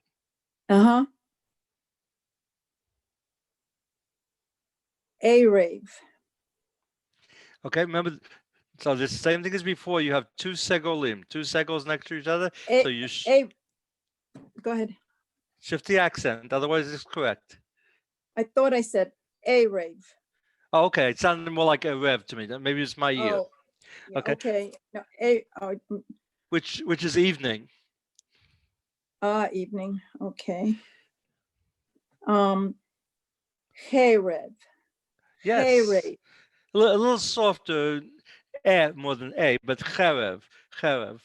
Arave. Okay, remember, so the same thing as before. You have 2 segolim, 2 segos next to each other. So you Go ahead. shift the accent. Otherwise, it's correct. I thought I said Arave. Oh, okay, it sounded more like a rev to me. Maybe it's my ear. Oh, yeah, Okay. okay. No, Which is evening. evening. Okay. Harev. Yes. Harev. A little softer, more than a, but cherev. Harev.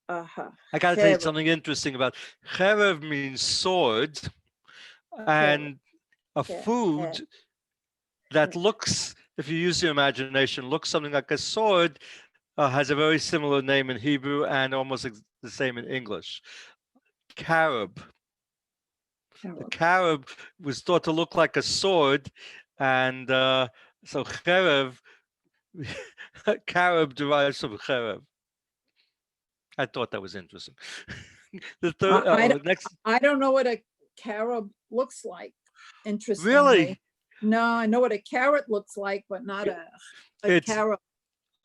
I got to tell you Cherev. something interesting about cherev means sword, and a food that looks, if you use your imagination, looks something like a sword, has a very similar name in Hebrew and almost the same in English. Carob. The carob was thought to look like a sword, and so cherev, carob derives from cherev. I thought that was interesting. The third, next. I don't know what a carob looks like. Interestingly. Really? No, I know what a carrot looks like, but not a It's- carob.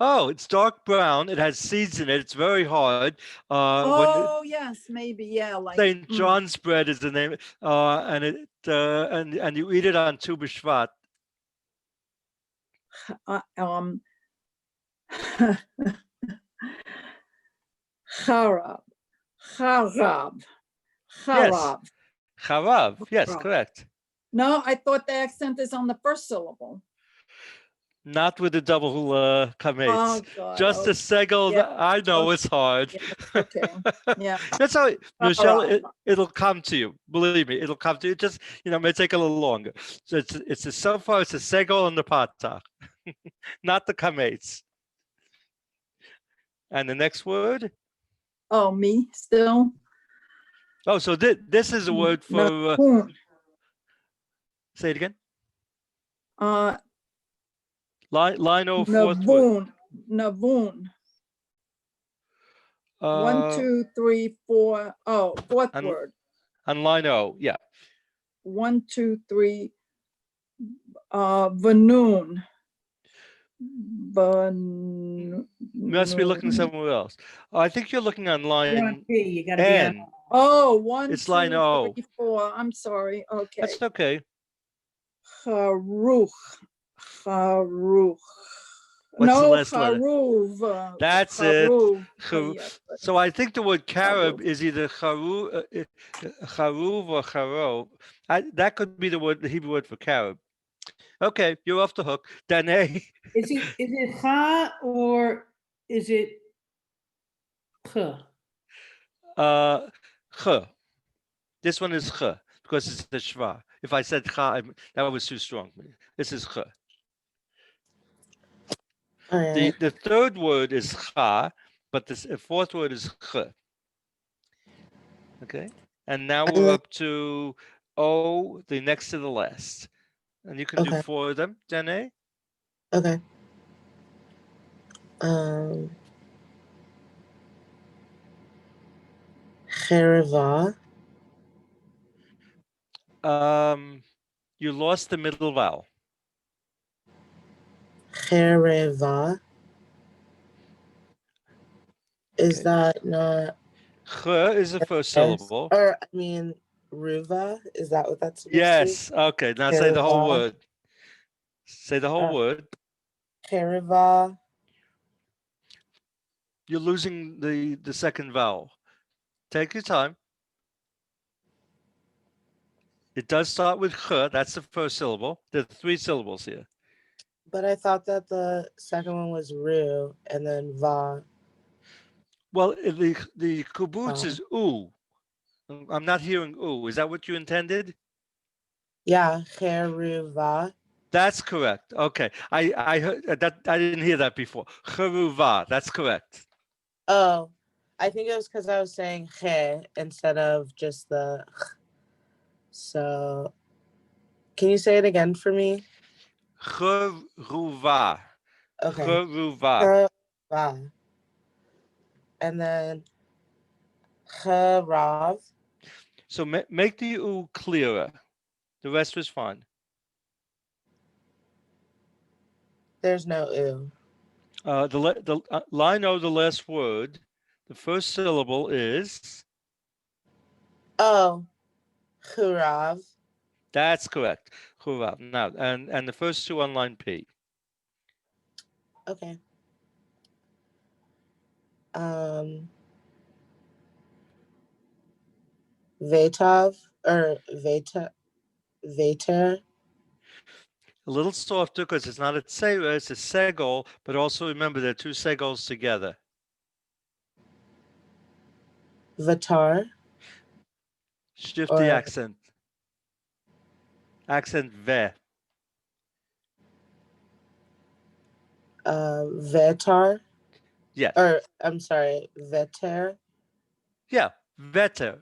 Oh, it's dark brown. It has seeds in it. It's very hard. Oh, yes, maybe. Yeah. Like St. John's bread is the name, and it and you eat it on Tu B'Shvat. Charab. Charab. Yes. Charab. Charav. Yes, Charab. correct. No, I thought the accent is on the first syllable. Not with the double kametz. Oh, God. Just a segel. Yeah. I know it's hard. Yeah. Okay. Yeah. That's how, Michelle. Charav. It'll come to you. Believe me, it'll come to you. Just it may take a little longer. So so far it's a segel and the patach, not the kametz. And the next word. Oh, me still. Oh, so this is a word for. Navun. Say it again. Uh, Line 04. Navun. Navun. 1, 2, 3, 4. Oh, fourth word. On line O, yeah. 1, 2, 3. Vanoon. You must be looking somewhere else. I think you're looking on line You gotta be N. Oh, 1, It's 2, line O. 3, 4. I'm sorry. Okay. That's okay. Haruch. Haruch. What's the No, last letter? Haruv. That's Haruv. it. Yes, but- So I think the word carob Haruv. is either charuv or charo. That could be the Hebrew word for carob. Okay, you're off the hook. Danae. Is it cha or is it ch? Ch. This one is ch because it's the shva. If I said cha, that was too strong. This is ch. All The third word is cha, but the fourth word is ch. Okay, and now we're up to O, the next to the last, and you can do Okay. 4 of them, Danae. Okay. Chereva. You lost the middle vowel. Chereva. Is Okay. that not? Ch is the first syllable. Or I mean, ruva. Is that what that's supposed to be? Yes. Okay. Now say the whole Chereva. word. Say the whole word. Chereva. You're losing the second vowel. Take your time. It does start with ch. That's the first syllable. There are 3 syllables here. But I thought that the second one was ru and then va. Well, the kibbutz is u. I'm not hearing u. Is that what you intended? Yeah, cheruva. That's correct. Okay, I heard that. I didn't hear that before. Cheruva. That's correct. Oh, I think it was because I was saying che instead of just the. So, can you say it again for me? Cheruva. Okay. Cheruva. Cheruva. And then cherav. So make the u clearer. The rest was fine. There's no u. The line O, the last word, the first syllable is. Oh, churav. That's correct. Churav. Now, and the first 2 on line P. Okay. Vetav or Veter. A little softer because it's not a tsera, it's a segol, but also remember there are 2 segols together. Vatar. Shift Or the accent. Accent ve. Vetar. Yes. Or I'm sorry, Veter. Yeah. Vetter.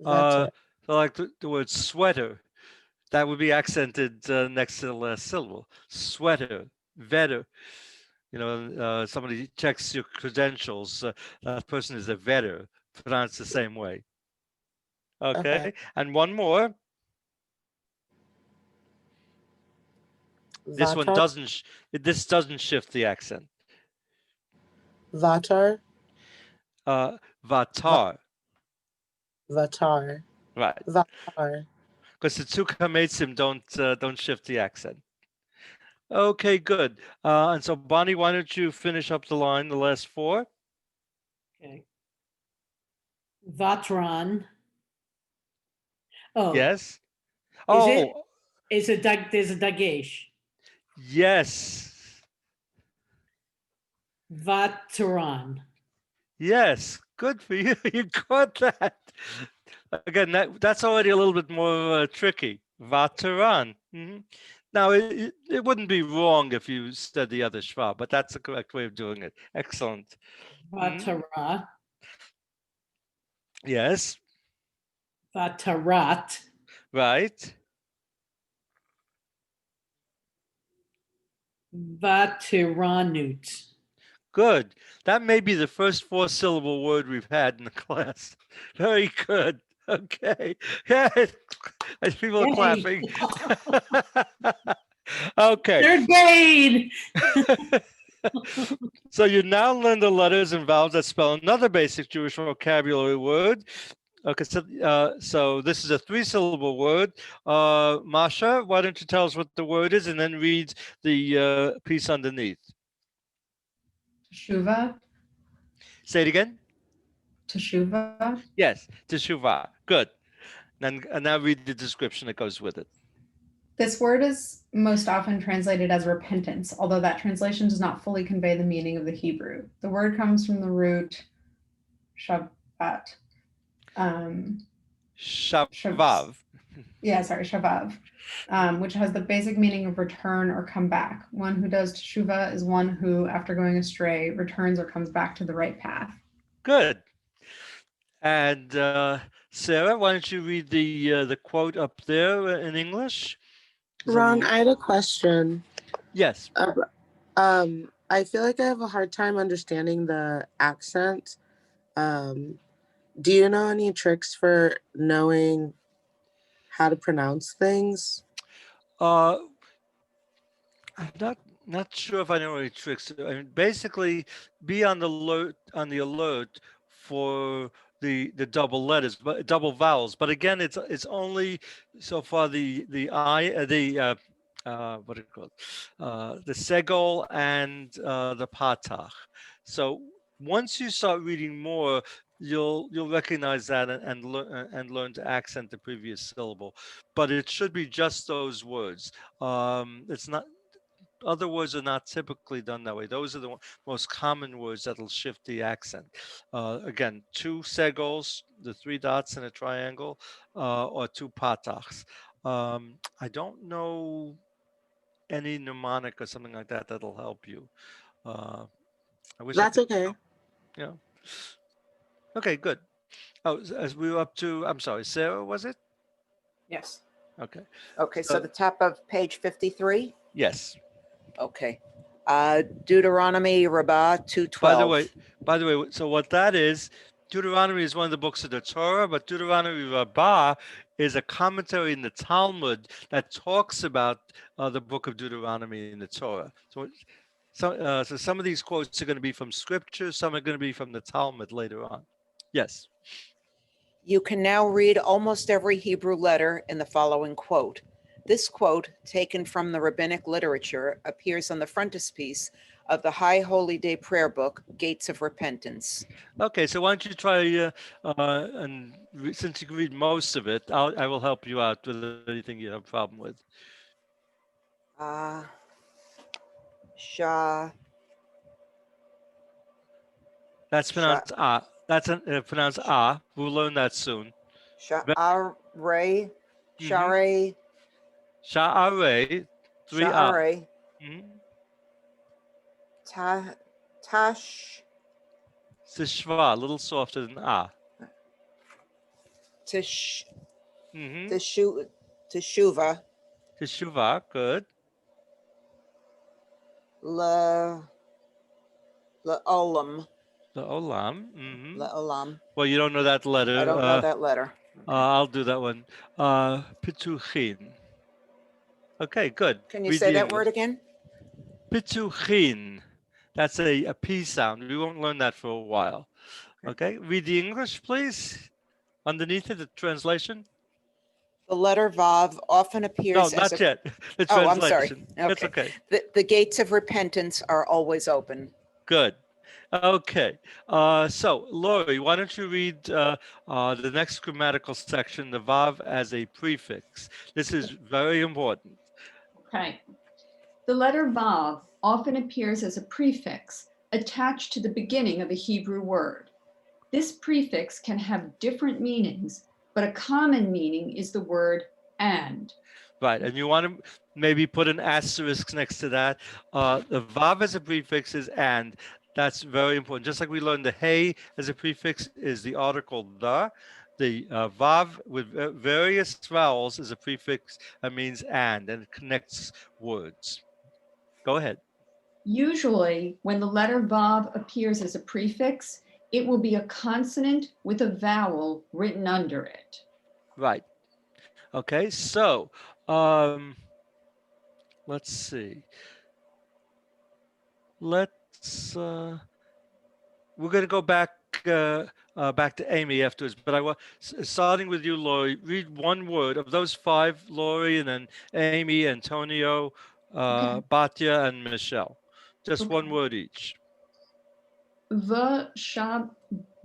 Veter. So like the word sweater, that would be accented next to the last syllable. Sweater, vetter. You know, somebody checks your credentials. That person is a vetter, pronounced the same way. Okay. And one more. This one Vatar. doesn't. This doesn't shift the accent. Vatar. Vatar. Vatar. Right. Vatar. Because the two kametzim don't shift the accent. Okay, good. And so Bonnie, why don't you finish up the line, the last four? Okay. Vatran. Oh, Yes. is it? Oh, There's a dagesh. yes. Vatran. Yes. Good for you. You caught that. Again, that's already a little bit more tricky. Vataran. Now, it wouldn't be wrong if you said the other schwa, but that's the correct way of doing it. Excellent. Vatara. Yes. Vatarat. Right. Vatiranut. Good. That may be the first 4-syllable word we've had in the class. Very good. Okay. Yeah. People are Yay. clapping. Okay. Third grade. So you now learn the letters and vowels that spell another basic Jewish vocabulary word. Okay, so this is a 3-syllable word. Masha, why don't you tell us what the word is and then read the piece underneath. Teshuva. Say it again. Teshuva. Yes, teshuvah. Good. And now read the description that goes with it. This word is most often translated as repentance, although that translation does not fully convey the meaning of the Hebrew. The word comes from the root shavat. Shavav. Shavav, which has the basic meaning of return or come back. One who does teshuva is one who, after going astray, returns or comes back to the right path. Good. And Sarah, why don't you read the quote up there in English? Ron, I had a question. Yes. I feel like I have a hard time understanding the accent. Do you know any tricks for knowing how to pronounce things? I'm not sure if I know any tricks. I mean, basically, be on the alert for the double letters, but double vowels. But again, it's only so far the what do you call it? The segol and the patach. So once you start reading more, you'll recognize that and learn to accent the previous syllable. But it should be just those words. It's not. Other words are not typically done that way. Those are the most common words that'll shift the accent. Again, 2 segols, the 3 dots in a triangle, or 2 patachs. I don't know any mnemonic or something like that that'll help you. I wish That's okay. Yeah. Okay, good. Oh, as we were up to, I'm sorry, Sarah, was it? Yes. Okay. Okay, so the top of page 53? Yes. Okay. Deuteronomy Rabbah 2:12. By the way, so what that is, Deuteronomy is one of the books of the Torah, but Deuteronomy Rabbah is a commentary in the Talmud that talks about the book of Deuteronomy in the Torah. So some of these quotes are going to be from scripture, some are going to be from the Talmud later on. Yes. You can now read almost every Hebrew letter in the following quote. This quote, taken from the rabbinic literature, appears on the frontispiece of the High Holy Day prayer book, Gates of Repentance. Okay, so why don't you try, since you can read most of it, I will help you out with anything you have a problem with. Shah. That's pronounced That's pronounced ah. We'll learn that soon. Sha'are, Mhm. share, Sha'are, 3 ah. sha'are, Mhm. tash, Sishva, a little softer than ah. tish, Mm-hmm. teshuva, Teshuvah, good. leolam, The olam. Mm-hmm. leolam. Well, you don't know that letter. I don't know that letter. I'll do that one. Pituchin. Okay, good. Can you Read say the that English. word again? Pituchin. That's a P sound. We won't learn that for a while. Okay, read the English, please. Underneath it, the translation. The letter Vav often No, appears as not a. yet. The Oh, I'm sorry. translation. That's Okay. okay. The gates of repentance are always open. Good. Okay. So, Lori, why don't you read the next grammatical section, the Vav as a prefix. This is very important. Okay. The letter Vav often appears as a prefix attached to the beginning of a Hebrew word. This prefix can have different meanings, but a common meaning is the word and. Right, and you want to maybe put an asterisk next to that. The Vav as a prefix is and. That's very important. Just like we learned the hey as a prefix is the article the. The Vav with various vowels is a prefix that means and it connects words. Go ahead. Usually, when the letter Vav appears as a prefix, it will be a consonant with a vowel written under it. Right. Okay, so let's see. Let's we're going to go back back to Amy afterwards, but I want starting with you, Lori. Read one word of those 5, Lori, and then Amy, Antonio, Batya, and Michelle. Just one word each.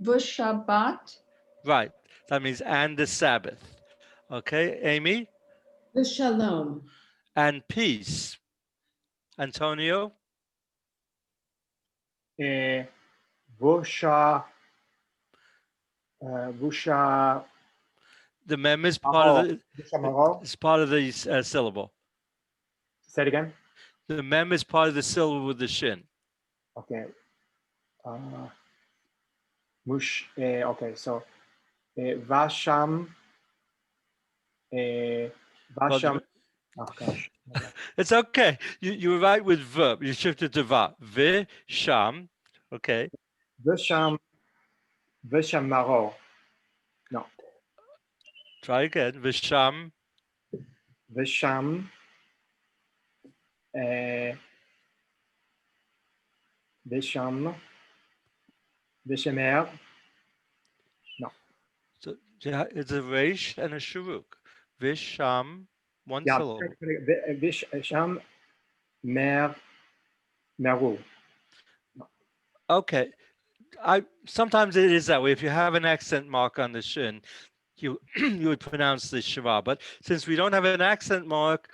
V'shabbat. Right. That means and the Sabbath. Okay, Amy. The shalom. And peace. Antonio. Vusha, The mem is part of the. Vushamaro. It's part of the syllable. Say it again. The mem is part of the syllable with the shin. Okay. Okay, so Vasham. Vasham. Oh gosh. It's okay. You were right with verb. You shifted to va. Vi, sham. Okay. Vasham. Vashamaro. No. Try again. Visham. Vasham. Visham. Vishamer. No. So yeah, it's a resh and a shuruk. Visham. One Yeah. syllable. Visham. Mer. Meru. Okay. Sometimes it is that way. If you have an accent mark on the shin, you you would pronounce the shava. But since we don't have an accent mark,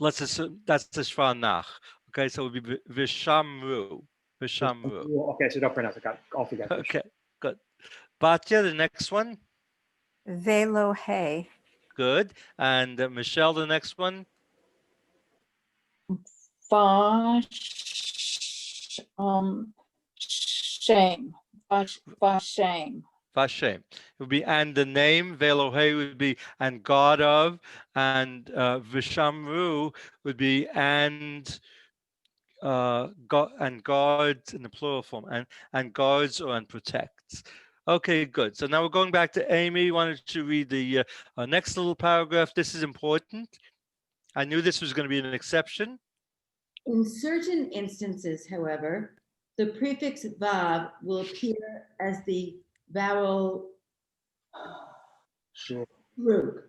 let's assume that's the shvanach. Okay, so it would be vishamru. Vishamru. Okay, so don't pronounce it. Got altogether. Okay, good. Batya, the next one. Velohe. Good. And Michelle, the next one. Shame. Shame. Vashem. It would be and the name. Velohe would be and God of. And Vishamru would be and God and guards in the plural form and guards or and protects. Okay, good. So now we're going back to Amy. Why don't you read the next little paragraph? This is important. I knew this was going to be an exception. In certain instances, however, the prefix vav will appear as the vowel rug.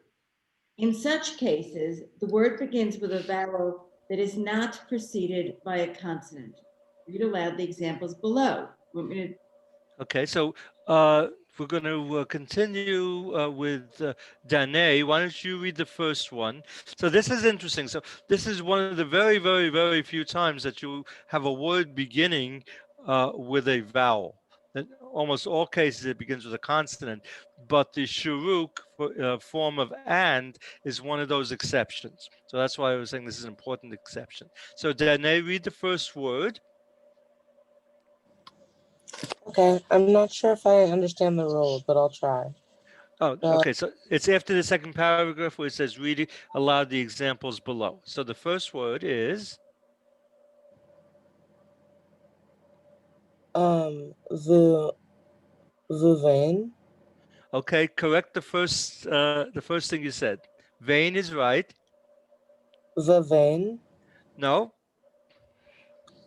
In such cases, the word begins with a vowel that is not preceded by a consonant. Read aloud the examples below. Okay, so we're going to continue with Danae. Why don't you read the first one? So this is interesting. So this is one of the very, very, very few times that you have a word beginning with a vowel. almost all cases it begins with a consonant, but the shuruk form of and is one of those exceptions. So that's why I was saying this is an important exception. So Danae, read the first word. Okay, I'm not sure if I understand the rule, but I'll try. Oh, okay. So it's after the second paragraph where it says read aloud the examples below. So the first word is Vuvain. okay. Correct the first thing you said. Vein is right. Vuvain, No,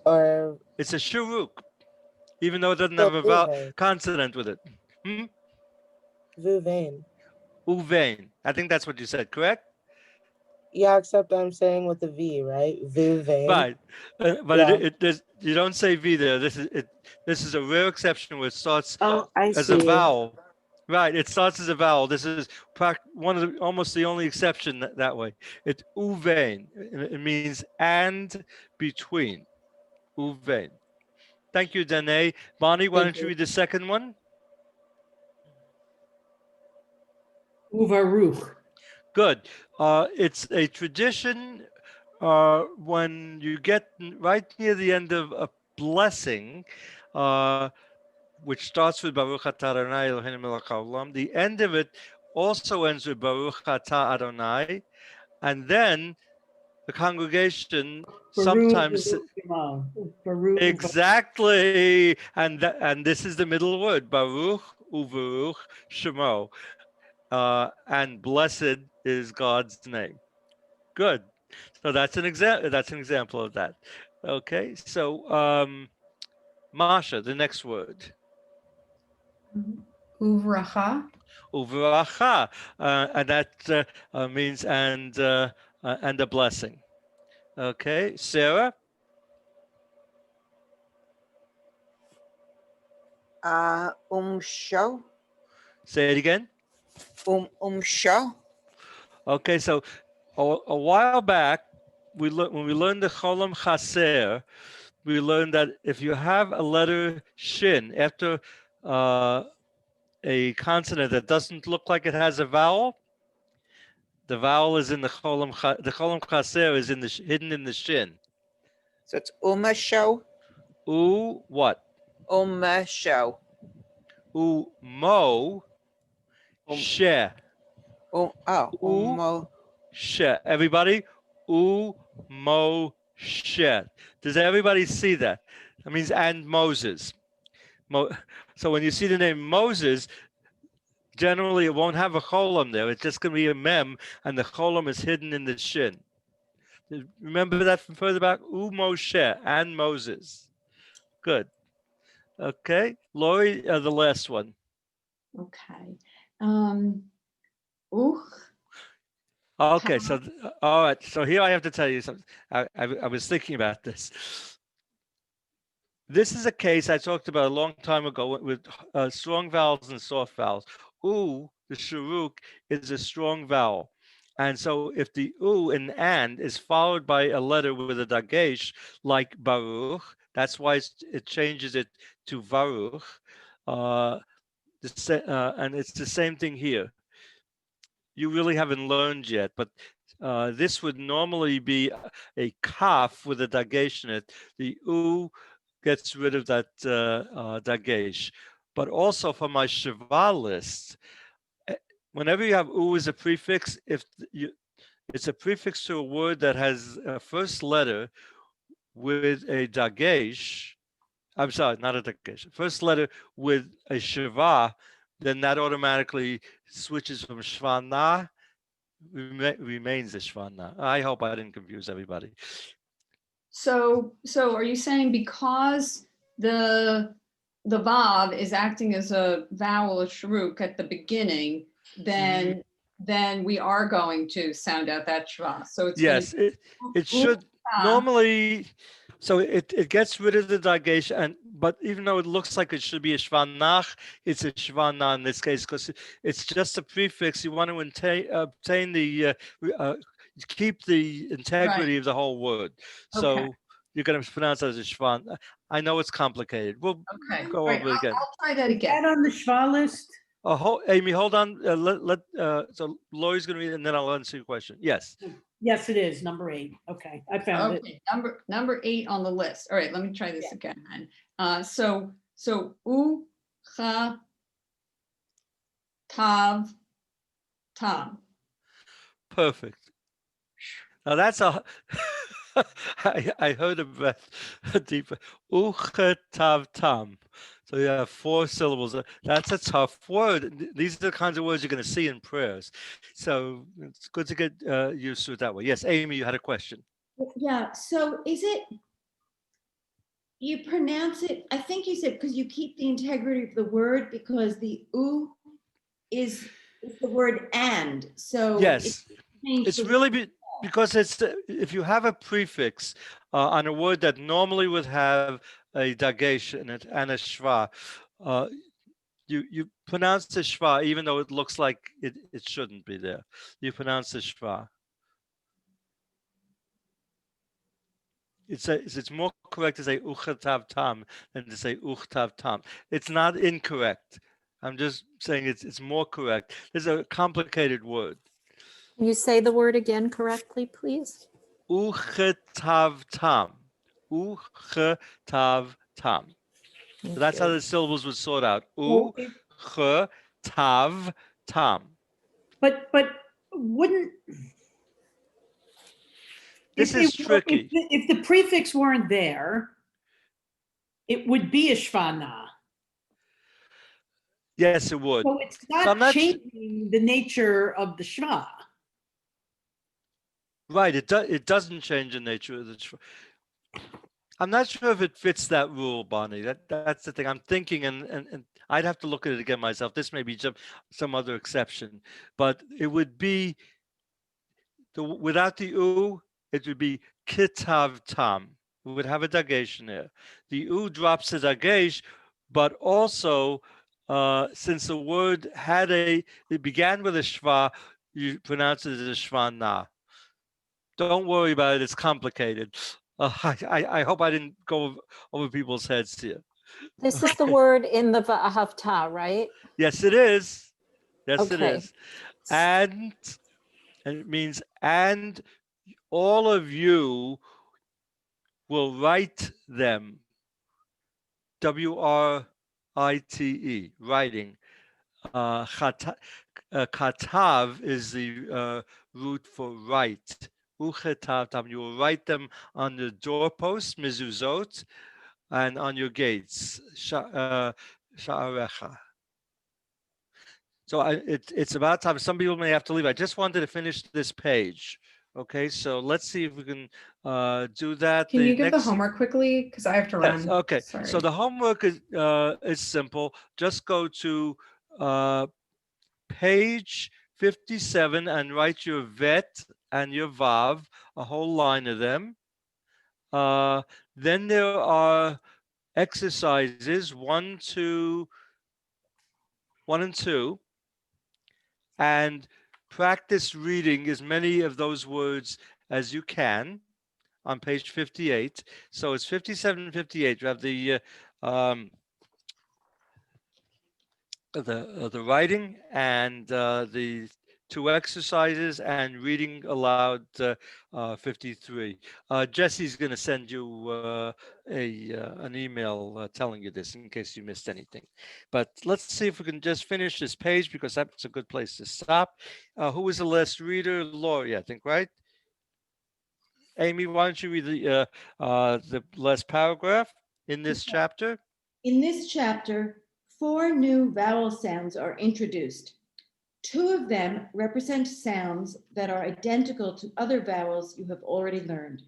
or it's a shuruk, even though it doesn't so have a Vuvain. consonant with it. Vuvain. Uvein. I think that's what you said, correct? Yeah, except I'm saying with the V, right? Vuvain. Right. But Yeah. you don't say V there. This is a rare exception where it starts Oh, I as a see. vowel. Right. It starts as a vowel. This is one of almost the only exception that way. It's uvein. It means and between. Uvein. Thank you, Danae. Bonnie, why Thank don't you you. read the second one? Uvaruch. Good. It's a tradition when you get right near the end of a blessing, which starts with Baruch Atah Adonai Eloheinu melech haolam. The end of it also ends with Baruch Atah Adonai, and then the congregation sometimes exactly, and this is the middle word, Baruch Uvaruch Shemo, and blessed is God's name. Good. So that's an example. That's an example of that. Okay. So, Masha, the next word. Uvracha. Uvracha, and that means and a blessing. Okay, Sarah. Show. Say it again. Show. Okay, so a while back, when we learned the Cholam Chaser, we learned that if you have a letter shin after a consonant that doesn't look like it has a vowel, the vowel is in the Cholam. The Cholam Chaser is hidden in the shin. So it's show. What? Show. Mo. She. She. Everybody. Mo. She. Does everybody see that? That means and Moses. So when you see the name Moses, generally it won't have a cholam there. It's just going to be a mem, and the cholam is hidden in the shin. Remember that from further back? Moshe and Moses. Good. Okay. Lori, the last one. Okay. Okay, so all right. So here I have to tell you something. I was thinking about this. This is a case I talked about a long time ago with strong vowels and soft vowels. The shuruk, is a strong vowel. And so if the in and is followed by a letter with a dagesh, like Baruch, that's why it changes it to Varuch. And it's the same thing here. You really haven't learned yet, but this would normally be a kaf with a dagesh in it. The gets rid of that dagesh. But also for my shiva list, whenever you have as a prefix, it's a prefix to a word that has a first letter with a dagesh. I'm sorry, not a dagesh. First letter with a shiva, then that automatically switches from shvana, remains a shvana. I hope I didn't confuse everybody. So are you saying because the vav is acting as a vowel of shuruk at the beginning, then we are going to sound out that shva. So it's yes, it should normally. So it gets rid of the dagesh, but even though it looks like it should be a shvanach, it's a shvana in this case because it's just a prefix. You want to obtain the keep the integrity of the whole word. So you're going to pronounce it as a schwa. I know it's complicated. We'll Okay. go All right, over it again. I'll try that Is again. that on the schwa list? Amy, hold on. So Lori's going to read, and then I'll answer your question. Yes. Yes, it is, number 8. Okay, I found it. Okay, number 8 on the list. All right, let me try this again then. So u, cha, tav, tam. Perfect. Now that's a. I heard a breath deeper. Tav tam. So you have 4 syllables. That's a tough word. These are the kinds of words you're going to see in prayers. So it's good to get used to it that way. Yes, Amy, you had a question. Yeah, so is it, you pronounce it, I think you said, because you keep the integrity of the word because the u is the word and, so. Yes, changed it's the- really because it's if you have a prefix on a word that normally would have a dagesh and a shva, you pronounce the shva even though it looks like it shouldn't be there. You pronounce the shva. It's more correct to say uchatav tam than to say uchtav tam. It's not incorrect. I'm just saying it's more correct. It's a complicated word. Can you say the word again correctly, please? Uchetav tam. Uchetav tam. So that's how the syllables would sort out. Well, Tav tam. But wouldn't. This if is tricky. If the prefix weren't there, it would be a shvana. Yes, it would. So it's So I'm not not changing the nature of the shva. Right. It doesn't change the nature of the. I'm not sure if it fits that rule, Bonnie. That's the thing. I'm thinking, and I'd have to look at it again myself. This may be some other exception, but it would be without the u, it would be kitav tam. We would have a dagesh in there. The u drops the dagesh, but also since the word it began with a shva, you pronounce it as a shvana. Don't worry about it. It's complicated. I hope I didn't go over people's heads here. This is the word in the Va'ahavta, right? Yes, it is. Yes, it Okay. is. And it means, and all of you will write them. WRITE, writing. Katav is the root for write. Uchetav, you will write them on the doorposts, mezuzot, and on your gates, sha'arecha. So it's about time. Some people may have to leave. I just wanted to finish this page. Okay, so let's see if we can do that. Can you give the homework quickly? Because I have to Yes, run. okay. Sorry. So the homework is simple. Just go to page 57 and write your vet and your vav, a whole line of them. Then there are exercises 1 and 2, and practice reading as many of those words as you can on page 58. So it's 57 and 58. You have the writing and the 2 exercises and reading aloud 53. Jesse's going to send you an email telling you this in case you missed anything. But let's see if we can just finish this page because that's a good place to stop. Who was the last reader? Lori, I think, right? Amy, why don't you read the last paragraph in this chapter? In this chapter, 4 new vowel sounds are introduced. 2 of them represent sounds that are identical to other vowels you have already learned.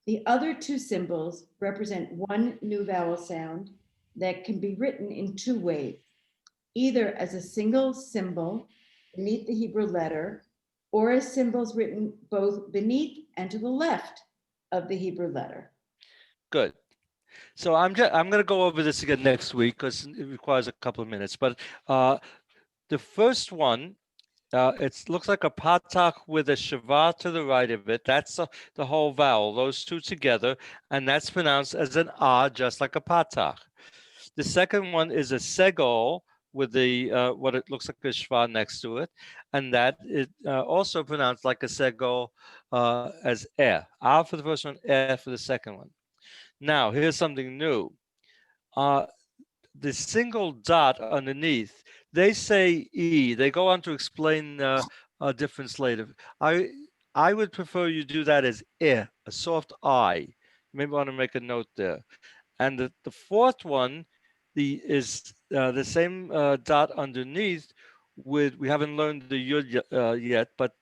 The other 2 symbols represent 1 new vowel sound that can be written in 2 ways, either as a single symbol beneath the Hebrew letter or as symbols written both beneath and to the left of the Hebrew letter. Good. So I'm going to go over this again next week because it requires a couple of minutes. But the first one It looks like a patach with a shava to the right of it. That's the whole vowel, those two together, and that's pronounced as an ah, just like a patach. The second one is a segol with the what it looks like a shva next to it, and that is also pronounced like a segol as ah for the first one, for the second one. Now here's something new. The single dot underneath, they say E. They go on to explain a difference later. I would prefer you do that as a soft I. You may want to make a note there. And the fourth one is the same dot underneath with, we haven't learned the yud yet, but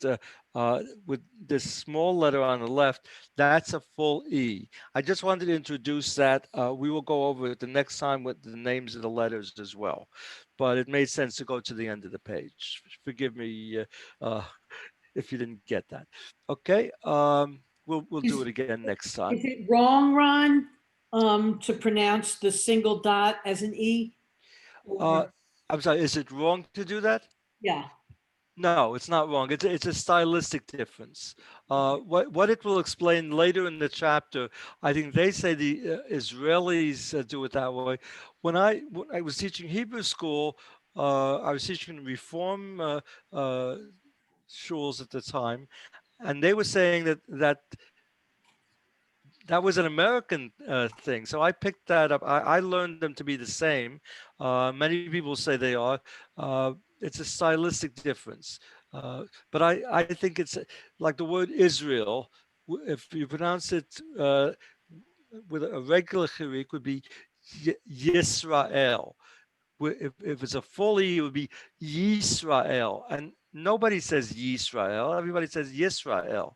with this small letter on the left, that's a full E. I just wanted to introduce that. We will go over it the next time with the names of the letters as well. But it made sense to go to the end of the page. Forgive me if you didn't get that. Okay, we'll do it again next time. Is it wrong, Ron, to pronounce the single dot as an E? I'm sorry, is it wrong to do that? Yeah. No, it's not wrong. It's a stylistic difference. What it will explain later in the chapter, I think they say the Israelis do it that way. When I was teaching Hebrew school, I was teaching Reform shuls at the time, and they were saying that was an American thing. So I picked that up. I learned them to be the same. Many people say they are. It's a stylistic difference. But I think it's like the word Israel. If you pronounce it with a regular chirik, would be Yisrael. If it's a full E, it would be Yisrael. And nobody says Yisrael. Everybody says Yisrael.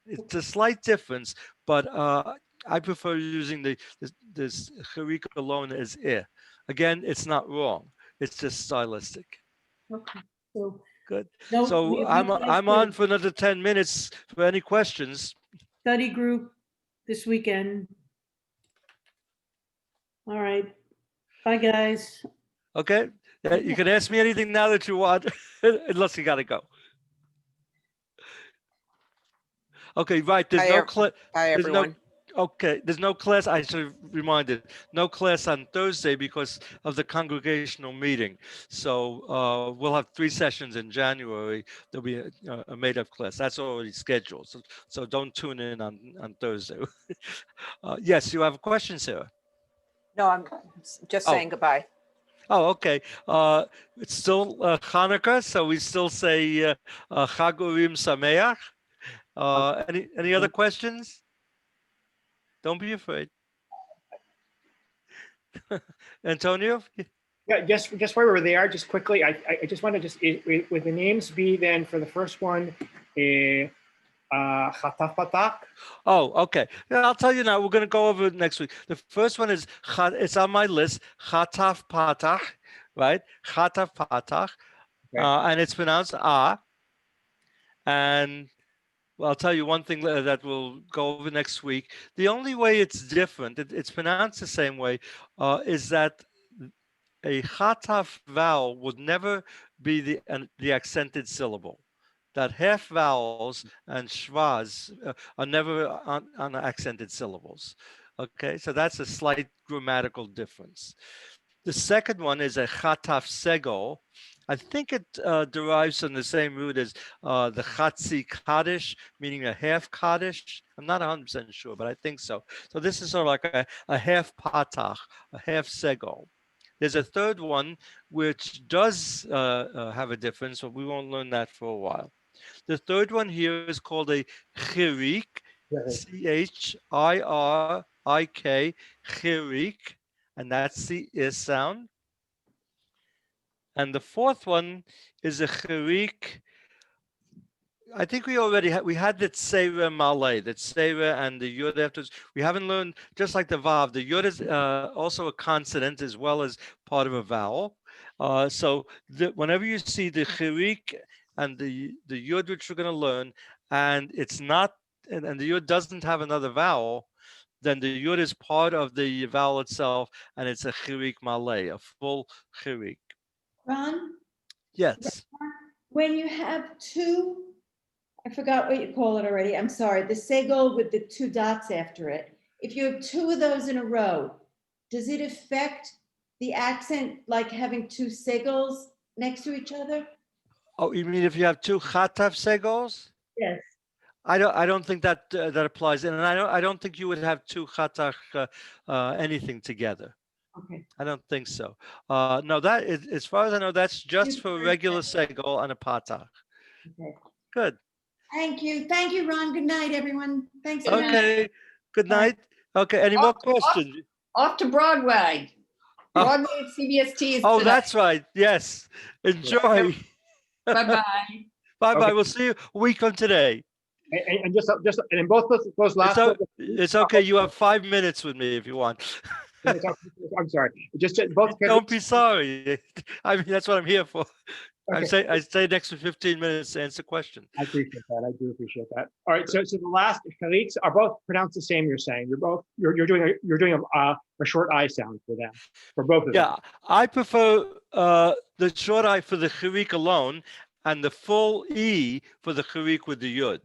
It's a slight difference, but I prefer using this chirik alone as I. Again, it's not wrong. It's just stylistic. Okay. So Good. no, we So have no I'm place on to for another 10 minutes for any questions. study group this weekend. All right. Bye, guys. Okay. You can ask me anything now that you want, unless you got to go. Okay, right. There's no class. Bye, everyone. Okay, there's no class. I should have reminded. No class on Thursday because of the congregational meeting. So we'll have 3 sessions in January. There'll be a made-up class. That's already scheduled. So don't tune in on Thursday. Yes, you have a question, Sarah? No, I'm just saying goodbye. Oh, okay. It's still Hanukkah, so we still say Chag Urim Sameach. Any other questions? Don't be afraid. Antonio? Yeah, just while we're there, just quickly, I just want to just, with the names be then for the first one, Chataf Patach. Oh, okay. Yeah, I'll tell you now. We're going to go over it next week. The first one is, it's on my list, Chataf Patach, right? Chataf Patach. Okay. And it's pronounced Ah. And well, I'll tell you one thing that we'll go over next week. The only way it's different, it's pronounced the same way, is that a chataf vowel would never be the accented syllable. That half vowels and shvas are never on accented syllables. Okay, so that's a slight grammatical difference. The second one is a chataf segol. I think it derives from the same root as the chatzi kaddish, meaning a half kaddish. I'm not 100% sure, but I think so. So this is sort of like a half patach, a half segol. There's a third one which does have a difference, but we won't learn that for a while. The third one here is called a chirik, Chirik, chirik, and that's the is sound. And the fourth one is a chirik. I think we already had that Seira Malay, that Seira and the Yud afterwards. We haven't learned, just like the Vav, the Yud is also a consonant as well as part of a vowel. So whenever you see the Chirik and the Yud, which we're going to learn, and it's not, and the Yud doesn't have another vowel, then the Yud is part of the vowel itself, and it's a Chirik Malay, a full Chirik. Ron, Yes. When you have two, I forgot what you call it already. I'm sorry. The segol with the two dots after it. If you have two of those in a row, does it affect the accent like having two segols next to each other? Oh, you mean if you have two chatav segos? Yes. I don't think that that applies, and I don't think you would have two chatach anything together. Okay. I don't think so. No, that is, as far as I know, that's just for regular segol and a patach. Okay. Good. Thank you. Thank you, Ron. Good night, everyone. Thanks again. Okay. Good Bye. night. Okay. Any more questions? Off to Broadway. Oh. Broadway at CBST is Oh, today. that's right. Yes. Enjoy. Bye-bye. Bye bye. Okay. We'll see you a week from today. And just and in both those last. It's okay. You have 5 minutes with me if you want. I'm sorry. Just both. Don't be sorry. I mean, that's what I'm here for. Okay. I stay next for 15 minutes to answer questions. I appreciate that. I do appreciate that. All right. So the last chaliks are both pronounced the same. You're saying you're doing a short I sound for them, for both of them. Yeah, I prefer the short I for the charik alone and the full E for the charik with the yud.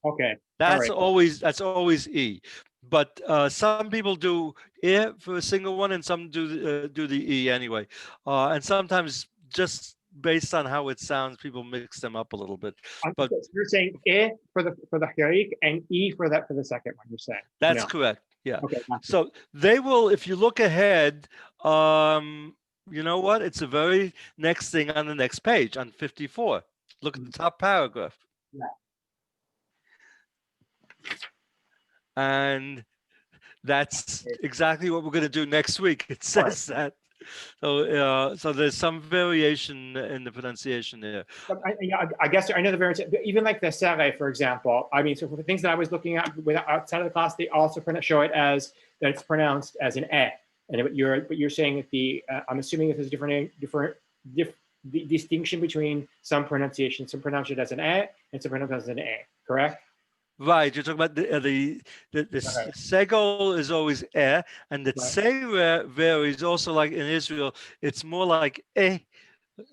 Okay. That's right. always E. But some people do I for a single one, and some do the E anyway. And sometimes just based on how it sounds, people mix them up a little bit. But So you're saying I for the chalik and E for the second one. You're saying that's No. correct. Yeah. Okay. So they will, if you look ahead, you know what? It's the very next thing on the next page on 54. Look at the top paragraph. Yeah. And that's exactly what we're going to do next week. It says that. So there's some variation in the pronunciation there. But I guess I know the variance, even like the sere, for example. I mean, so for the things that I was looking at outside of the class, they also show it as that it's pronounced as an e. And but you're saying that I'm assuming that there's a the distinction between some pronunciations. Some pronounce it as an e, and some pronounce it as an e. Correct? Right, you're talking about the segol is always and the tseira varies also. Like in Israel, it's more like a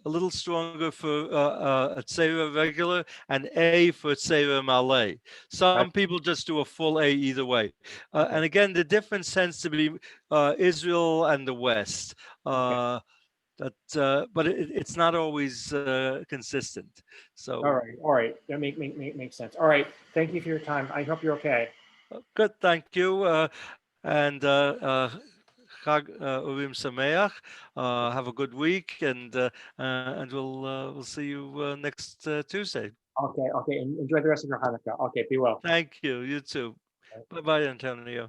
little stronger for a tseira regular and a for tseira malay. Some people just do a full a either way. And again, the difference tends to be Israel and the West. But it's not always consistent. So all right, that makes sense. All right, thank you for your time. I hope you're okay. Good, thank you, and Chag Urim Sameach. Have a good week, and we'll see you next Tuesday. Okay, and enjoy the rest of your Hanukkah. Okay, be well. Thank you. You too. Bye bye, Antonio.